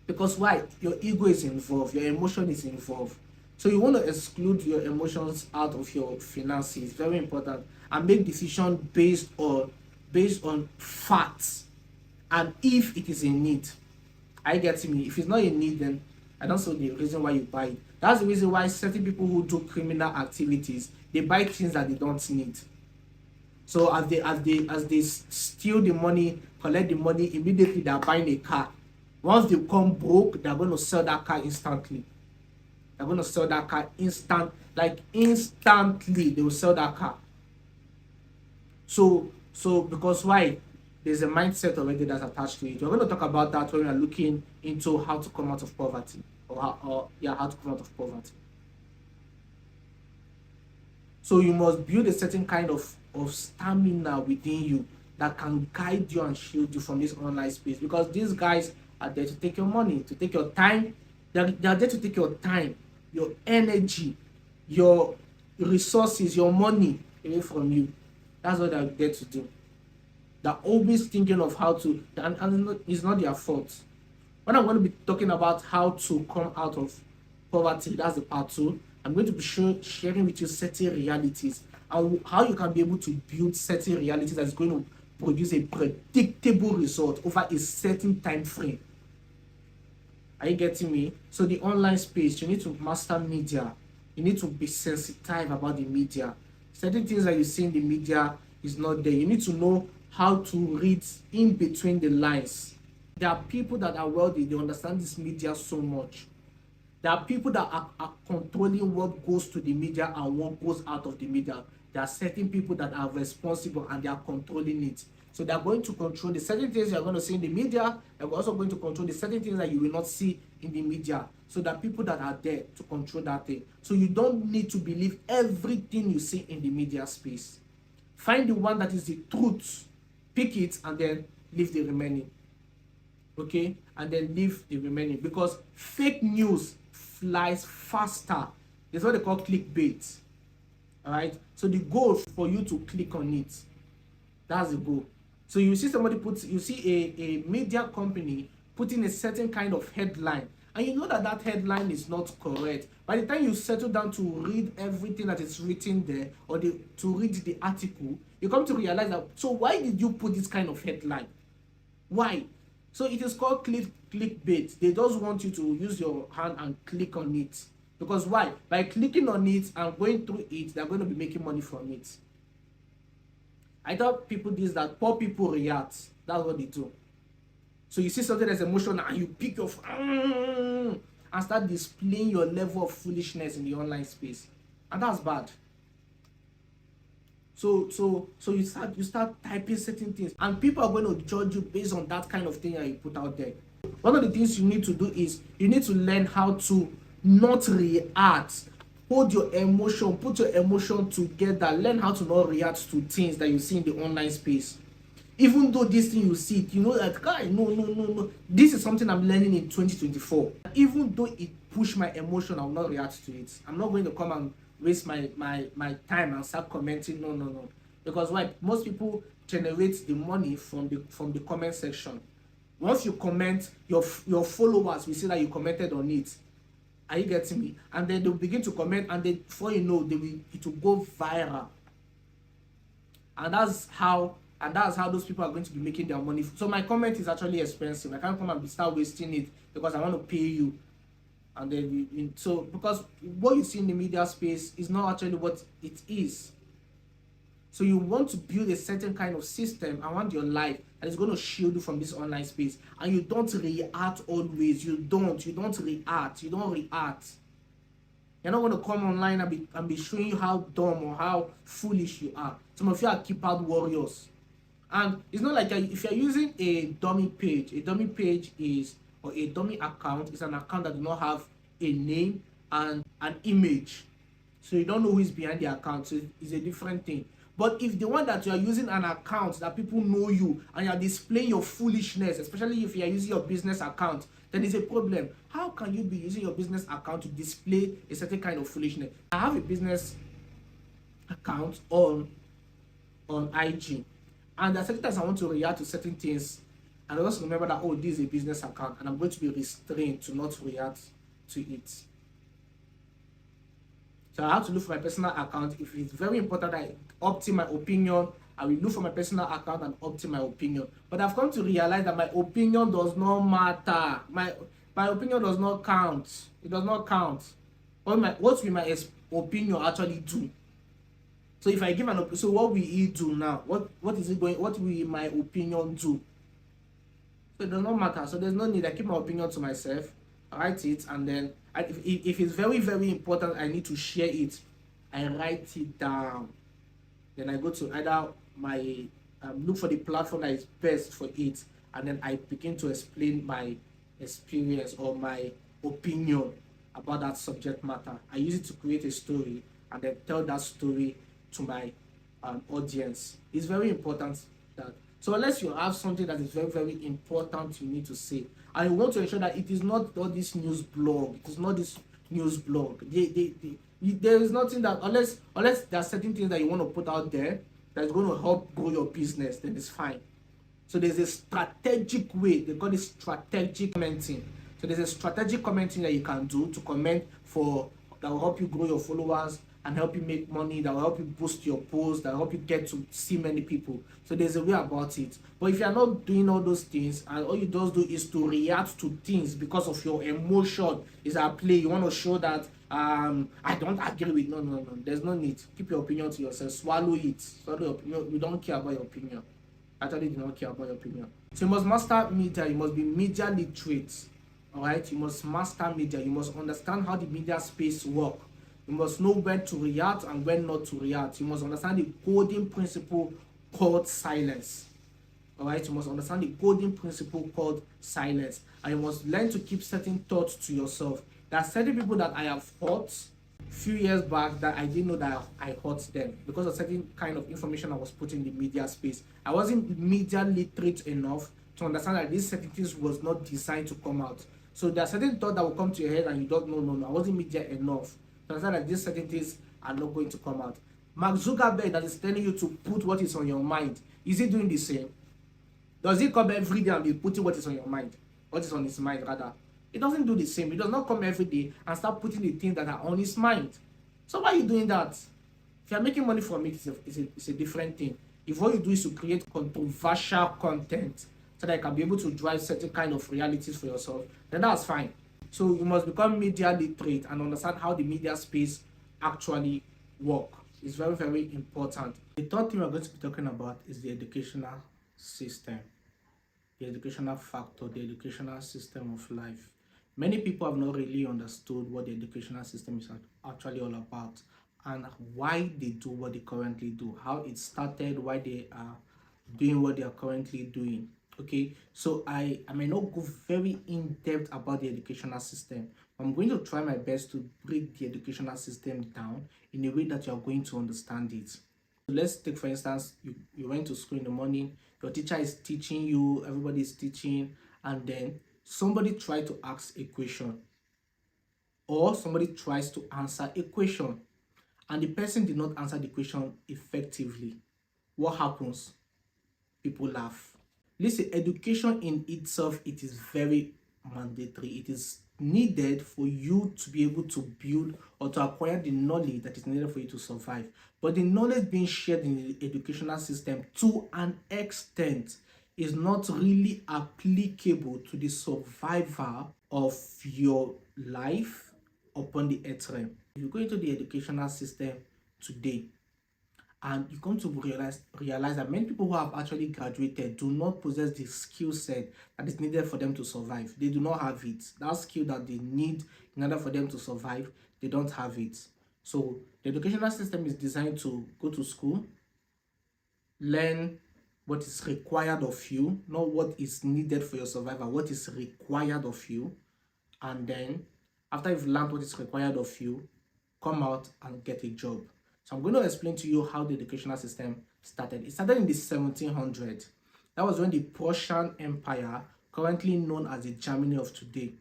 Because why? Your ego is involved, your emotion is involved. So you want to exclude your emotions out of your finances. Very important. And make decisions based on facts, and if it is a need. I get me. If it's not a need, then I don't see the reason why you buy it. That's the reason why certain people who do criminal activities, they buy things that they don't need. So as they steal the money, collect the money, immediately they're buying a car. Once they become broke, they're going to sell that car instantly. They're going to sell that car instantly. They will sell that car. So because why? There's a mindset already that's attached to it. We're going to talk about that when we are looking into how to come out of poverty, how to come out of poverty. So you must build a certain kind of stamina within you that can guide you and shield you from this online space, because these guys are there to take your money, to take your time. They are there to take your time, your energy, your resources, your money away from you. That's what they're there to do. They're always thinking of how to, and it's not their fault. When I'm going to be talking about how to come out of poverty, that's the part 2. I'm going to be sharing with you certain realities and how you can be able to build certain realities that's going to produce a predictable result over a certain time frame. Are you getting me? So the online space, you need to master media. You need to be sensitive about the media. Certain things that you see in the media is not there. You need to know how to read in between the lines. There are people that are wealthy, they understand this media so much. There are people that are controlling what goes to the media and what goes out of the media. There are certain people that are responsible and they are controlling it. So they are going to control the certain things you are going to see in the media. They are also going to control the certain things that you will not see in the media. So there are people that are there to control that thing. So you don't need to believe everything you see in the media space. Find the one that is the truth, pick it, and then leave the remaining. Okay? And then leave the remaining. Because fake news flies faster. That's what they call clickbait. Alright? So the goal is for you to click on it. That's the goal. So you see you see a media company putting a certain kind of headline, and you know that headline is not correct. By the time you settle down to read everything that is written there, or to read the article, you come to realize that, so why did you put this kind of headline? Why? So it is called clickbait. They just want you to use your hand and click on it. Because why? By clicking on it and going through it, they're going to be making money from it. I thought people do that. Poor people react. That's what they do. So you see something that's emotional and you pick your and start displaying your level of foolishness in the online space, and that's bad. So you start typing certain things, and people are going to judge you based on that kind of thing that you put out there. One of the things you need to do is you need to learn how to not react hold your emotion, put your emotion together, learn how to not react to things that you see in the online space. Even though this thing you see it, you know that guy, no, this is something I'm learning in 2024. Even though it push my emotion, I will not react to it. I'm not going to come and waste my time and start commenting. No, because why? Most people generate the money from the comment section. Once you comment, your followers will see that you commented on it. Are you getting me? And then they'll begin to comment, and then before you know, it will go viral. And that's how those people are going to be making their money. So my comment is actually expensive. I can't come and start wasting it because I want to pay you. And then so because what you see in the media space is not actually what it is. So you want to build a certain kind of system around your life that is going to shield you from this online space. And you don't react always. You don't react. You're not going to come online and be showing you how dumb or how foolish you are. Some of you are keypad warriors. And it's not like if you're using a dummy page is, or a dummy account is an account that does not have a name and an image. So you don't know who is behind the account. So it's a different thing. But if the one that you are using an account that people know you and you are displaying your foolishness, especially if you are using your business account, then it's a problem. How can you be using your business account to display a certain kind of foolishness? I have a business account on IG, and there are certain times I want to react to certain things, and I also remember that, oh, this is a business account and I'm going to be restrained to not react to it. So I have to look for my personal account. If it's very important that I opt in my opinion, I will look for my personal account and opt in my opinion. But I've come to realize that my opinion does not matter. My opinion does not count. It does not count. What will my opinion actually do? So if I give an opinion, so what will it do now? What will my opinion do? So it does not matter. So there's no need. I keep my opinion to myself. I write it, and then if it's very, very important, I need to share it, I write it down. Then I go to either my look for the platform that is best for it, and then I begin to explain my experience or my opinion about that subject matter. I use it to create a story and then tell that story to my audience. It's very important that. So unless you have something that is very, very important you need to say, and you want to ensure that it is not all this news blog, it is not this news blog. There is nothing that, unless there are certain things that you want to put out there that is going to help grow your business, then it's fine. So there's a strategic way, they call it strategic commenting. So there's a strategic commenting that you can do to comment for that will help you grow your followers and help you make money, that will help you boost your posts, that will help you get to see many people. So there's a way about it. But if you're not doing all those things and all you just do is to react to things because of your emotion is at play, you want to show that I don't agree with, no, there's no need. Keep your opinion to yourself. Swallow it. Swallow your opinion. We don't care about your opinion. Actually do not care about your opinion. So you must master media. You must be media literate. All right, you must master media. You must understand how the media space work. You must know when to react and when not to react. You must understand the golden principle called silence. All right, you must understand the golden principle called silence, and you must learn to keep certain thoughts to yourself. There are certain people that I have hurt few years back that I didn't know that I hurt them because of certain kind of information I was putting in the media space. I wasn't media literate enough to understand that these certain things was not designed to come out. So there are certain thoughts that will come to your head and you don't know, no, I wasn't media enough to understand that these certain things are not going to come out. Mark Zuckerberg that is telling you to put what is on your mind, is he doing the same? Does he come every day and be putting what is on your mind? What is on his mind, rather? He doesn't do the same. He does not come every day and start putting the things that are on his mind. So why are you doing that? If you're making money from it, it's a different thing. If what you do is to create controversial content so that you can be able to drive certain kind of realities for yourself, then that's fine. So you must become media literate and understand how the media space actually works. It's very, very important. The third thing we're going to be talking about is the educational system, the educational factor, the educational system of life. Many people have not really understood what the educational system is actually all about and why they do what they currently do, how it started, why they are doing what they are currently doing. Okay, so I may not go very in depth about the educational system. I'm going to try my best to break the educational system down in a way that you are going to understand it. Let's take, for instance, you went to school in the morning, your teacher is teaching you, everybody is teaching, and then somebody tried to ask a question, or somebody tries to answer a question, and the person did not answer the question effectively. What happens? People laugh. Listen, education in itself, it is very mandatory. It is needed for you to be able to build or to acquire the knowledge that is needed for you to survive. But the knowledge being shared in the educational system to an extent is not really applicable to the survival of your life upon the earth realm. If you go into the educational system today, and you come to realize that many people who have actually graduated do not possess the skill set that is needed for them to survive. They do not have it. That skill that they need in order for them to survive, they don't have it. So the educational system is designed to go to school, learn what is required of you, not what is needed for your survival, what is required of you. And then after you've learned what is required of you, come out and get a job. So I'm going to explain to you how the educational system started. It started in the 1700s. That was when the Prussian Empire, currently known as the Germany of today,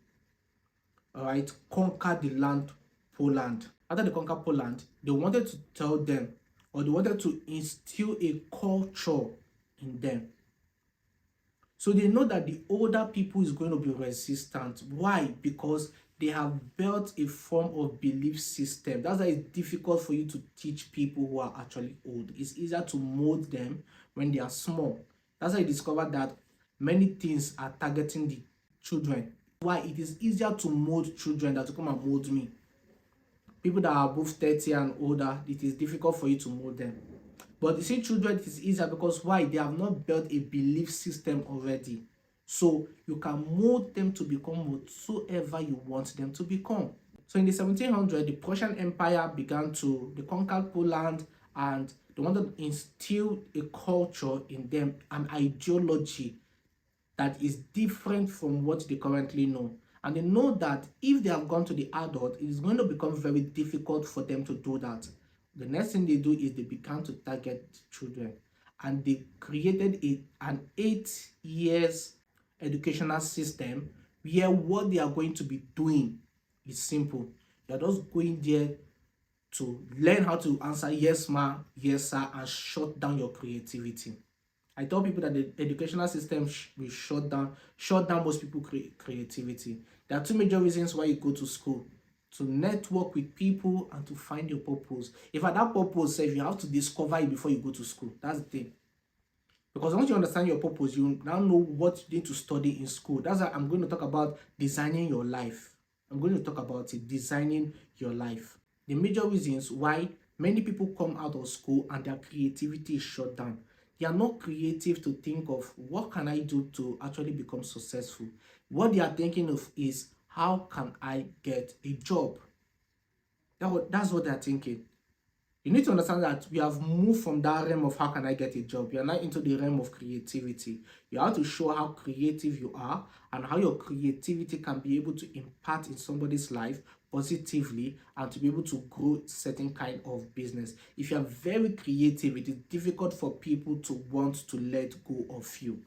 all right, conquered the land Poland. After they conquered Poland, they wanted to tell them, or they wanted to instill a culture in them. So they know that the older people is going to be resistant. Why? Because they have built a form of belief system. That's why it's difficult for you to teach people who are actually old. It's easier to mold them when they are small. That's why I discovered that many things are targeting the children. Why? It is easier to mold children than to come and mold me. People that are above 30 and older, it is difficult for you to mold them. But you see, children, it is easier because why? They have not built a belief system already. So you can mold them to become whatsoever you want them to become. So in the 1700s, the Prussian Empire began to, they conquered Poland, and they wanted to instill a culture in them, an ideology that is different from what they currently know. And they know that if they have gone to the adult, it is going to become very difficult for them to do that. The next thing they do is they began to target children, and they created an 8 years educational system where what they are going to be doing is simple. They are just going there to learn how to answer yes ma, yes sir, and shut down your creativity. I tell people that the educational system will shut down most people's creativity. There are two major reasons why you go to school: to network with people and to find your purpose. If at that purpose, if you have to discover it before you go to school, that's the thing. Because once you understand your purpose, you now know what you need to study in school. That's why I'm going to talk about designing your life. I'm going to talk about it, designing your life. The major reasons why many people come out of school and their creativity is shut down. They are not creative to think of what can I do to actually become successful. What they are thinking of is how can I get a job. That's what they are thinking. You need to understand that we have moved from that realm of how can I get a job. You are now into the realm of creativity. You have to show how creative you are and how your creativity can be able to impact in somebody's life positively and to be able to grow certain kind of business. If you are very creative, it is difficult for people to want to let go of you.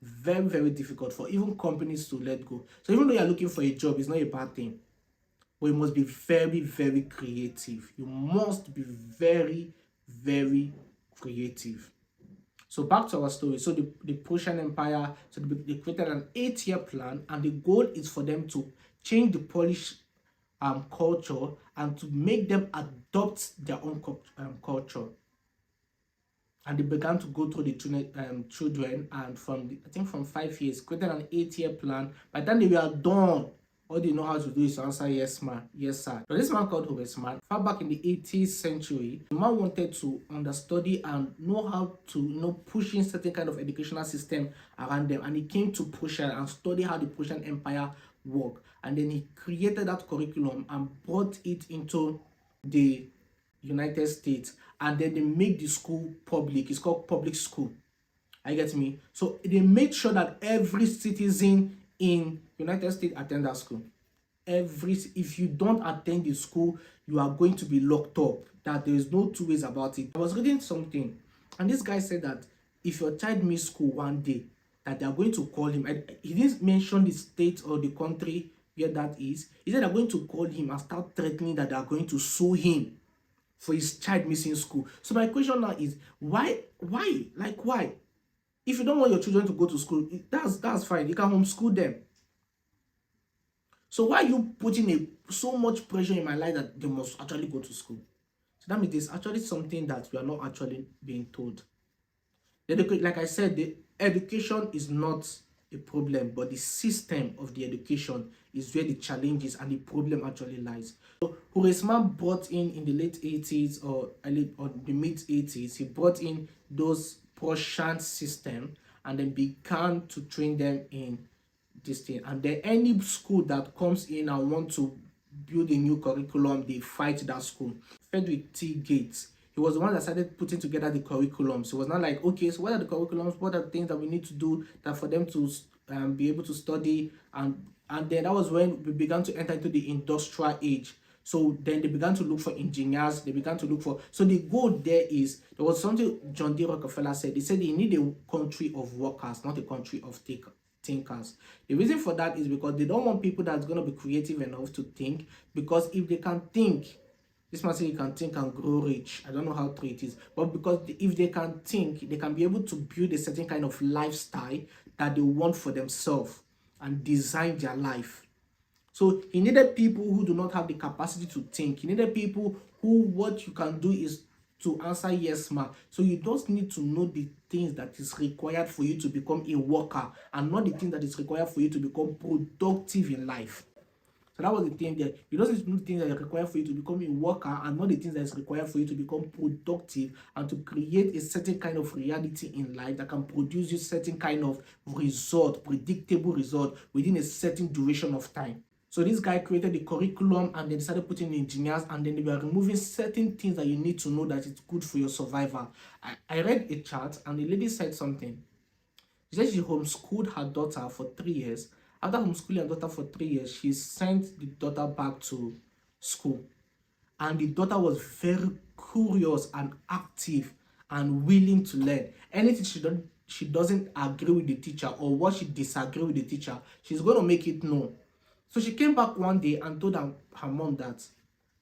Very, very difficult for even companies to let go. So even though you are looking for a job, it's not a bad thing. But you must be very, very creative. You must be very, very creative. So back to our story. So the Prussian Empire, so they created an 8-year plan, and the goal is for them to change the Polish culture and to make them adopt their own culture. And they began to go through the children, and I think from 5 years, created an 8-year plan. By the time they were done, all they know how to do is to answer yes ma, yes sir. But this man called Horace far back in the 18th century, the man wanted to understudy and know how to push in certain kind of educational system around them. And he came to Prussia and studied how the Prussian Empire worked. And then he created that curriculum and brought it into the United States, and then they make the school public. It's called public school. I get me. So they made sure that every citizen in United States attend that school. if you don't attend the school, you are going to be locked up. That there is no two ways about it. I was reading something, and this guy said that if your child miss school one day, that they are going to call him. And he didn't mention the state or the country where that is. He said they're going to call him and start threatening that they are going to sue him for his child missing school. So my question now is, why? Like, why? If you don't want your children to go to school, that's fine. You can homeschool them. So why are you putting so much pressure in my life that they must actually go to school? So that means there's actually something that we are not actually being told. Like I said, the education is not a problem, but the system of the education is where the challenges and the problem actually lies. So Horaceman brought in the late 80s or the mid 80s, he brought in those Prussian system and then began to train them in this thing. And then any school that comes in and want to build a new curriculum, they fight that school. Frederick T. Gates, he was the one that started putting together the curriculums. So it was not like, okay, so what are the curriculums? What are the things that we need to do that for them to be able to study? And then that was when we began to enter into the industrial age. So then they began to look for engineers. They began to look for. So the goal there was something John D. Rockefeller said. He said they need a country of workers, not a country of thinkers. The reason for that is because they don't want people that's going to be creative enough to think. Because if they can think, this man said you can think and grow rich. I don't know how true it is, but because if they can think, they can be able to build a certain kind of lifestyle that they want for themselves and design their life. So he needed people who do not have the capacity to think. He needed people who what you can do is to answer yes, ma'am. So you just need to know the things that is required for you to become a worker and not the things that is required for you to become productive in life. So that was the thing there. You don't need to know the things that are required for you to become a worker and not the things that is required for you to become productive and to create a certain kind of reality in life that can produce you certain kind of result, predictable result within a certain duration of time. So this guy created the curriculum and then started putting engineers and then they were removing certain things that you need to know that it's good for your survival. I read a chart and the lady said something. She said she homeschooled her daughter for 3 years. After homeschooling her daughter for 3 years, she sent the daughter back to school. And the daughter was very curious and active and willing to learn. Anything she doesn't agree with the teacher or what she disagree with the teacher, she's going to make it known. So she came back one day and told her mom that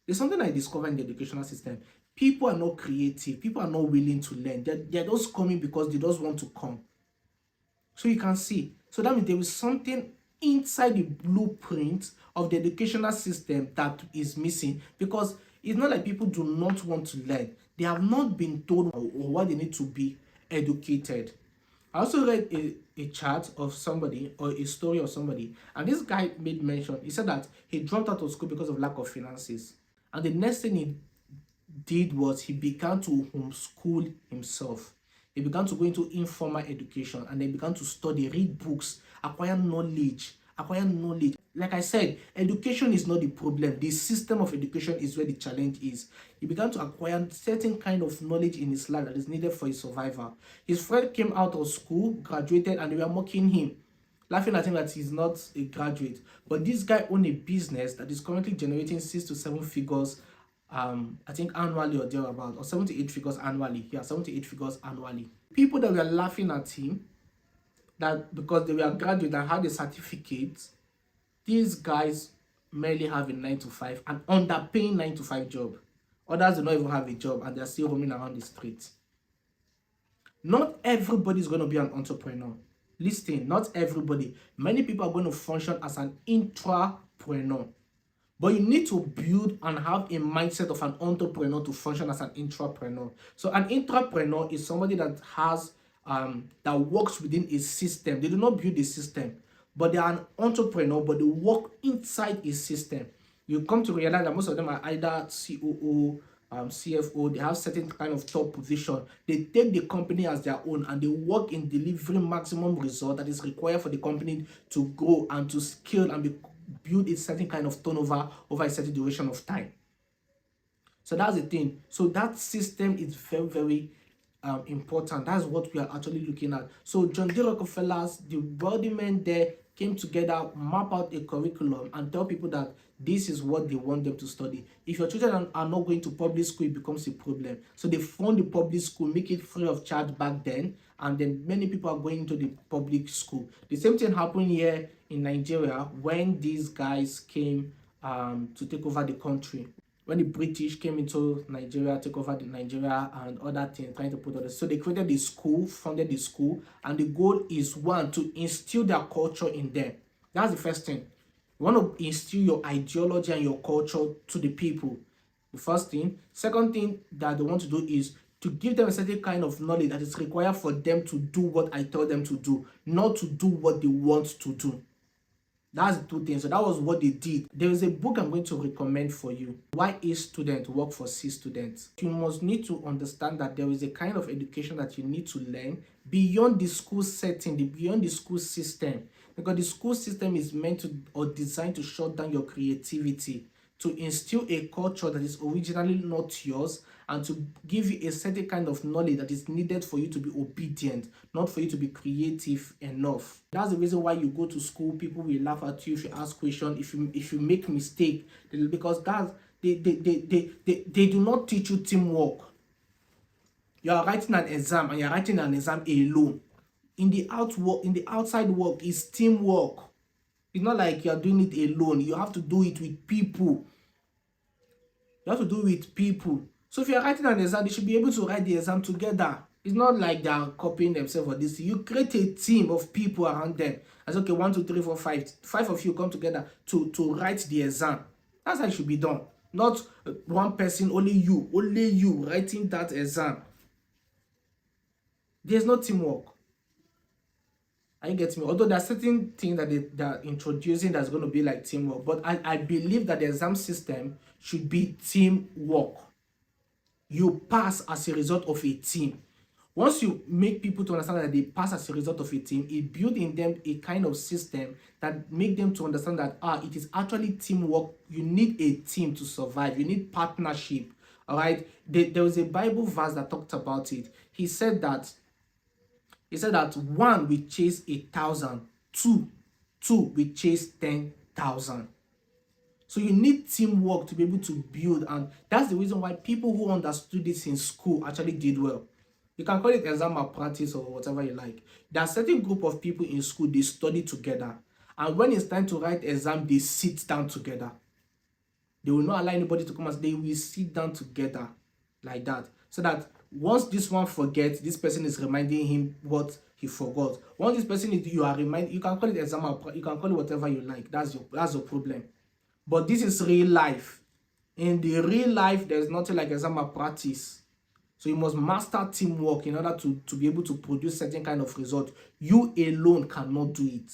there's something I discovered in the educational system. People are not creative. People are not willing to learn. They're just coming because they just want to come. So you can see. So that means there is something inside the blueprint of the educational system that is missing, because it's not like people do not want to learn. They have not been told or what they need to be educated. I also read a chart of somebody or a story of somebody, and this guy made mention. He said that he dropped out of school because of lack of finances. And the next thing he did was he began to homeschool himself. He began to go into informal education and then began to study, read books, acquire knowledge. Like I said, education is not the problem. The system of education is where the challenge is. He began to acquire certain kind of knowledge in his life that is needed for his survival. His friend came out of school, graduated, and they were mocking him, laughing at him that he's not a graduate. But this guy owned a business that is currently generating 6 to 7 figures, I think annually or thereabout, or 7 to 8 figures annually. Yeah, 7 to 8 figures annually. People that were laughing at him, that because they were graduate and had a certificate, these guys merely have a 9 to 5, an underpaying 9 to 5 job. Others do not even have a job and they're still roaming around the streets. Not everybody is going to be an entrepreneur. Listen, not everybody. Many people are going to function as an intrapreneur. But you need to build and have a mindset of an entrepreneur to function as an intrapreneur. So an intrapreneur is somebody that has that works within a system. They do not build a system, but they are an entrepreneur, but they work inside a system. You come to realize that most of them are either COO, CFO. They have certain kind of top position. They take the company as their own and they work in delivering maximum result that is required for the company to grow and to scale and build a certain kind of turnover over a certain duration of time. So that's the thing. So that system is very, very important. That's what we are actually looking at. So John D. Rockefeller's, the wealthy men there came together, map out a curriculum, and tell people that this is what they want them to study. If your children are not going to public school, it becomes a problem. So they fund the public school, make it free of charge back then, and then many people are going to the public school. The same thing happened here in Nigeria when these guys came to take over the country. When the British came into Nigeria, take over the Nigeria and other things, trying to put other. So they created the school, funded the school, and the goal is one, to instill their culture in them. That's the first thing. You want to instill your ideology and your culture to the people. The first thing. Second thing that they want to do is to give them a certain kind of knowledge that is required for them to do what I tell them to do, not to do what they want to do. That's the two things. So that was what they did. There is a book I'm going to recommend for you. Why A Student Work for C Students. You must need to understand that there is a kind of education that you need to learn beyond the school setting, beyond the school system. Because the school system is meant to or designed to shut down your creativity, to instill a culture that is originally not yours, and to give you a certain kind of knowledge that is needed for you to be obedient, not for you to be creative enough. That's the reason why you go to school. People will laugh at you if you ask questions, if you make mistake, because they do not teach you teamwork. You are writing an exam and you're writing an exam alone. In the outside work is teamwork. It's not like you're doing it alone. You have to do it with people. You have to do it with people. So if you're writing an exam, they should be able to write the exam together. It's not like they're copying themselves for this. You create a team of people around them. As okay, 1, 2, 3, 4, 5. 5 of you come together to write the exam. That's how it should be done. Not one person, only you writing that exam. There's no teamwork. Are you getting me? Although there are certain things that they're introducing that's going to be like teamwork, but I believe that the exam system should be teamwork. You pass as a result of a team. Once you make people to understand that they pass as a result of a team, it builds in them a kind of system that make them to understand that it is actually teamwork. You need a team to survive. You need partnership. All right. There was a Bible verse that talked about it. He said that one will chase 1,000, two will chase 10,000. So you need teamwork to be able to build, and that's the reason why people who understood this in school actually did well. You can call it exam malpractice or whatever you like. There are certain group of people in school, they study together, and when it's time to write exam, they sit down together. They will not allow anybody to come, as they will sit down together like that, so that once this one forgets, this person is reminding him what he forgot. Once this person is, you are reminding, you can call it exam, you can call it whatever you like. That's your problem. But this is real life. In the real life, there's nothing like exam practice. So you must master teamwork in order to be able to produce certain kind of result. You alone cannot do it.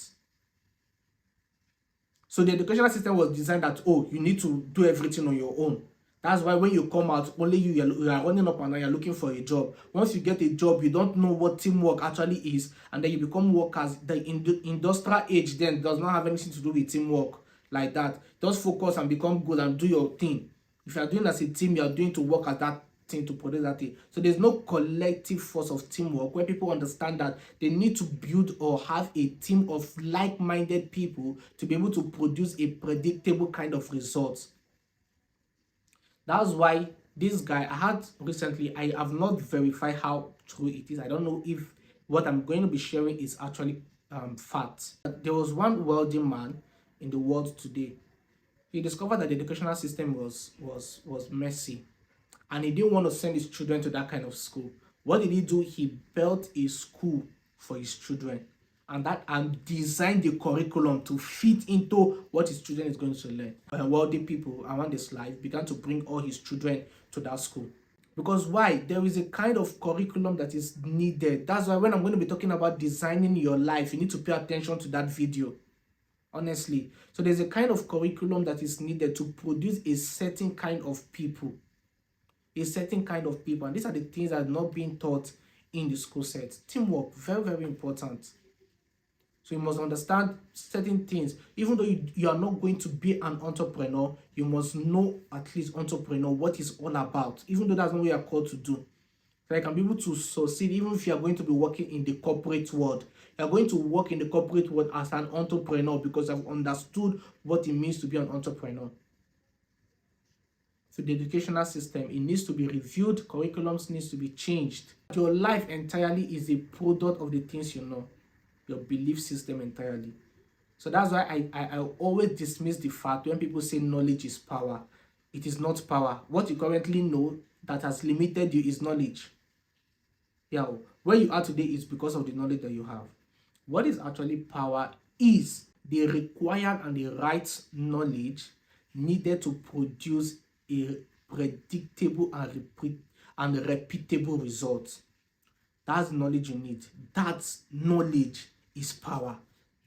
So the educational system was designed that, you need to do everything on your own. That's why when you come out, only you are running up and down, you're looking for a job. Once you get a job, you don't know what teamwork actually is, and then you become workers. The industrial age then does not have anything to do with teamwork like that. Just focus and become good and do your thing. If you are doing as a team, you are doing to work as that thing, to produce that thing. So there's no collective force of teamwork where people understand that they need to build or have a team of like-minded people to be able to produce a predictable kind of results. That's why this guy, I had recently, I have not verified how true it is. I don't know if what I'm going to be sharing is actually fact. There was one wealthy man in the world today. He discovered that the educational system was messy, and he didn't want to send his children to that kind of school. What did he do? He built a school for his children, and designed the curriculum to fit into what his children is going to learn. Wealthy people around his life began to bring all his children to that school. Because why? There is a kind of curriculum that is needed. That's why when I'm going to be talking about designing your life, you need to pay attention to that video. Honestly. So there's a kind of curriculum that is needed to produce a certain kind of people. A certain kind of people. And these are the things that are not being taught in the school set. Teamwork, very, very important. So you must understand certain things. Even though you are not going to be an entrepreneur, you must know at least entrepreneur, what it's all about. Even though that's not what you are called to do. that you can be able to succeed even if you are going to be working in the corporate world. You are going to work in the corporate world as an entrepreneur because I've understood what it means to be an entrepreneur. So the educational system, it needs to be reviewed, curriculums needs to be changed. Your life entirely is a product of the things you know, your belief system entirely. So that's why I always dismiss the fact when people say knowledge is power. It is not power. What you currently know that has limited you is knowledge. Yeah, where you are today is because of the knowledge that you have. What is actually power is the required and the right knowledge needed to produce a predictable and repeatable result. That's the knowledge you need. That knowledge is power.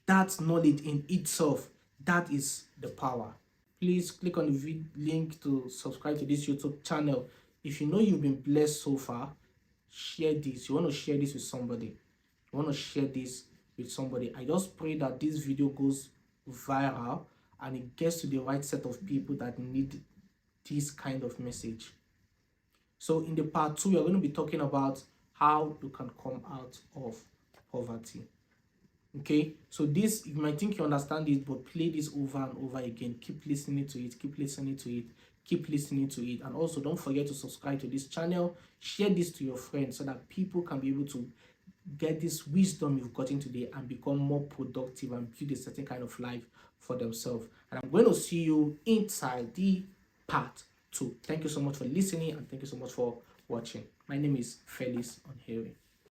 That knowledge in itself, that is the power. Please click on the link to subscribe to this YouTube channel. If you know you've been blessed so far, share this. You want to share this with somebody. You want to share this with somebody. I just pray that this video goes viral and it gets to the right set of people that need this kind of message. So in the part 2, we are going to be talking about how you can come out of poverty. Okay, so this, you might think you understand it, but play this over and over again. Keep listening to it, keep listening to it, keep listening to it. And also don't forget to subscribe to this channel. Share this to your friends so that people can be able to get this wisdom you've gotten today and become more productive and build a certain kind of life for themselves. And I'm going to see you inside the part 2. Thank you so much for listening and thank you so much for watching. My name is Felix Unveiling.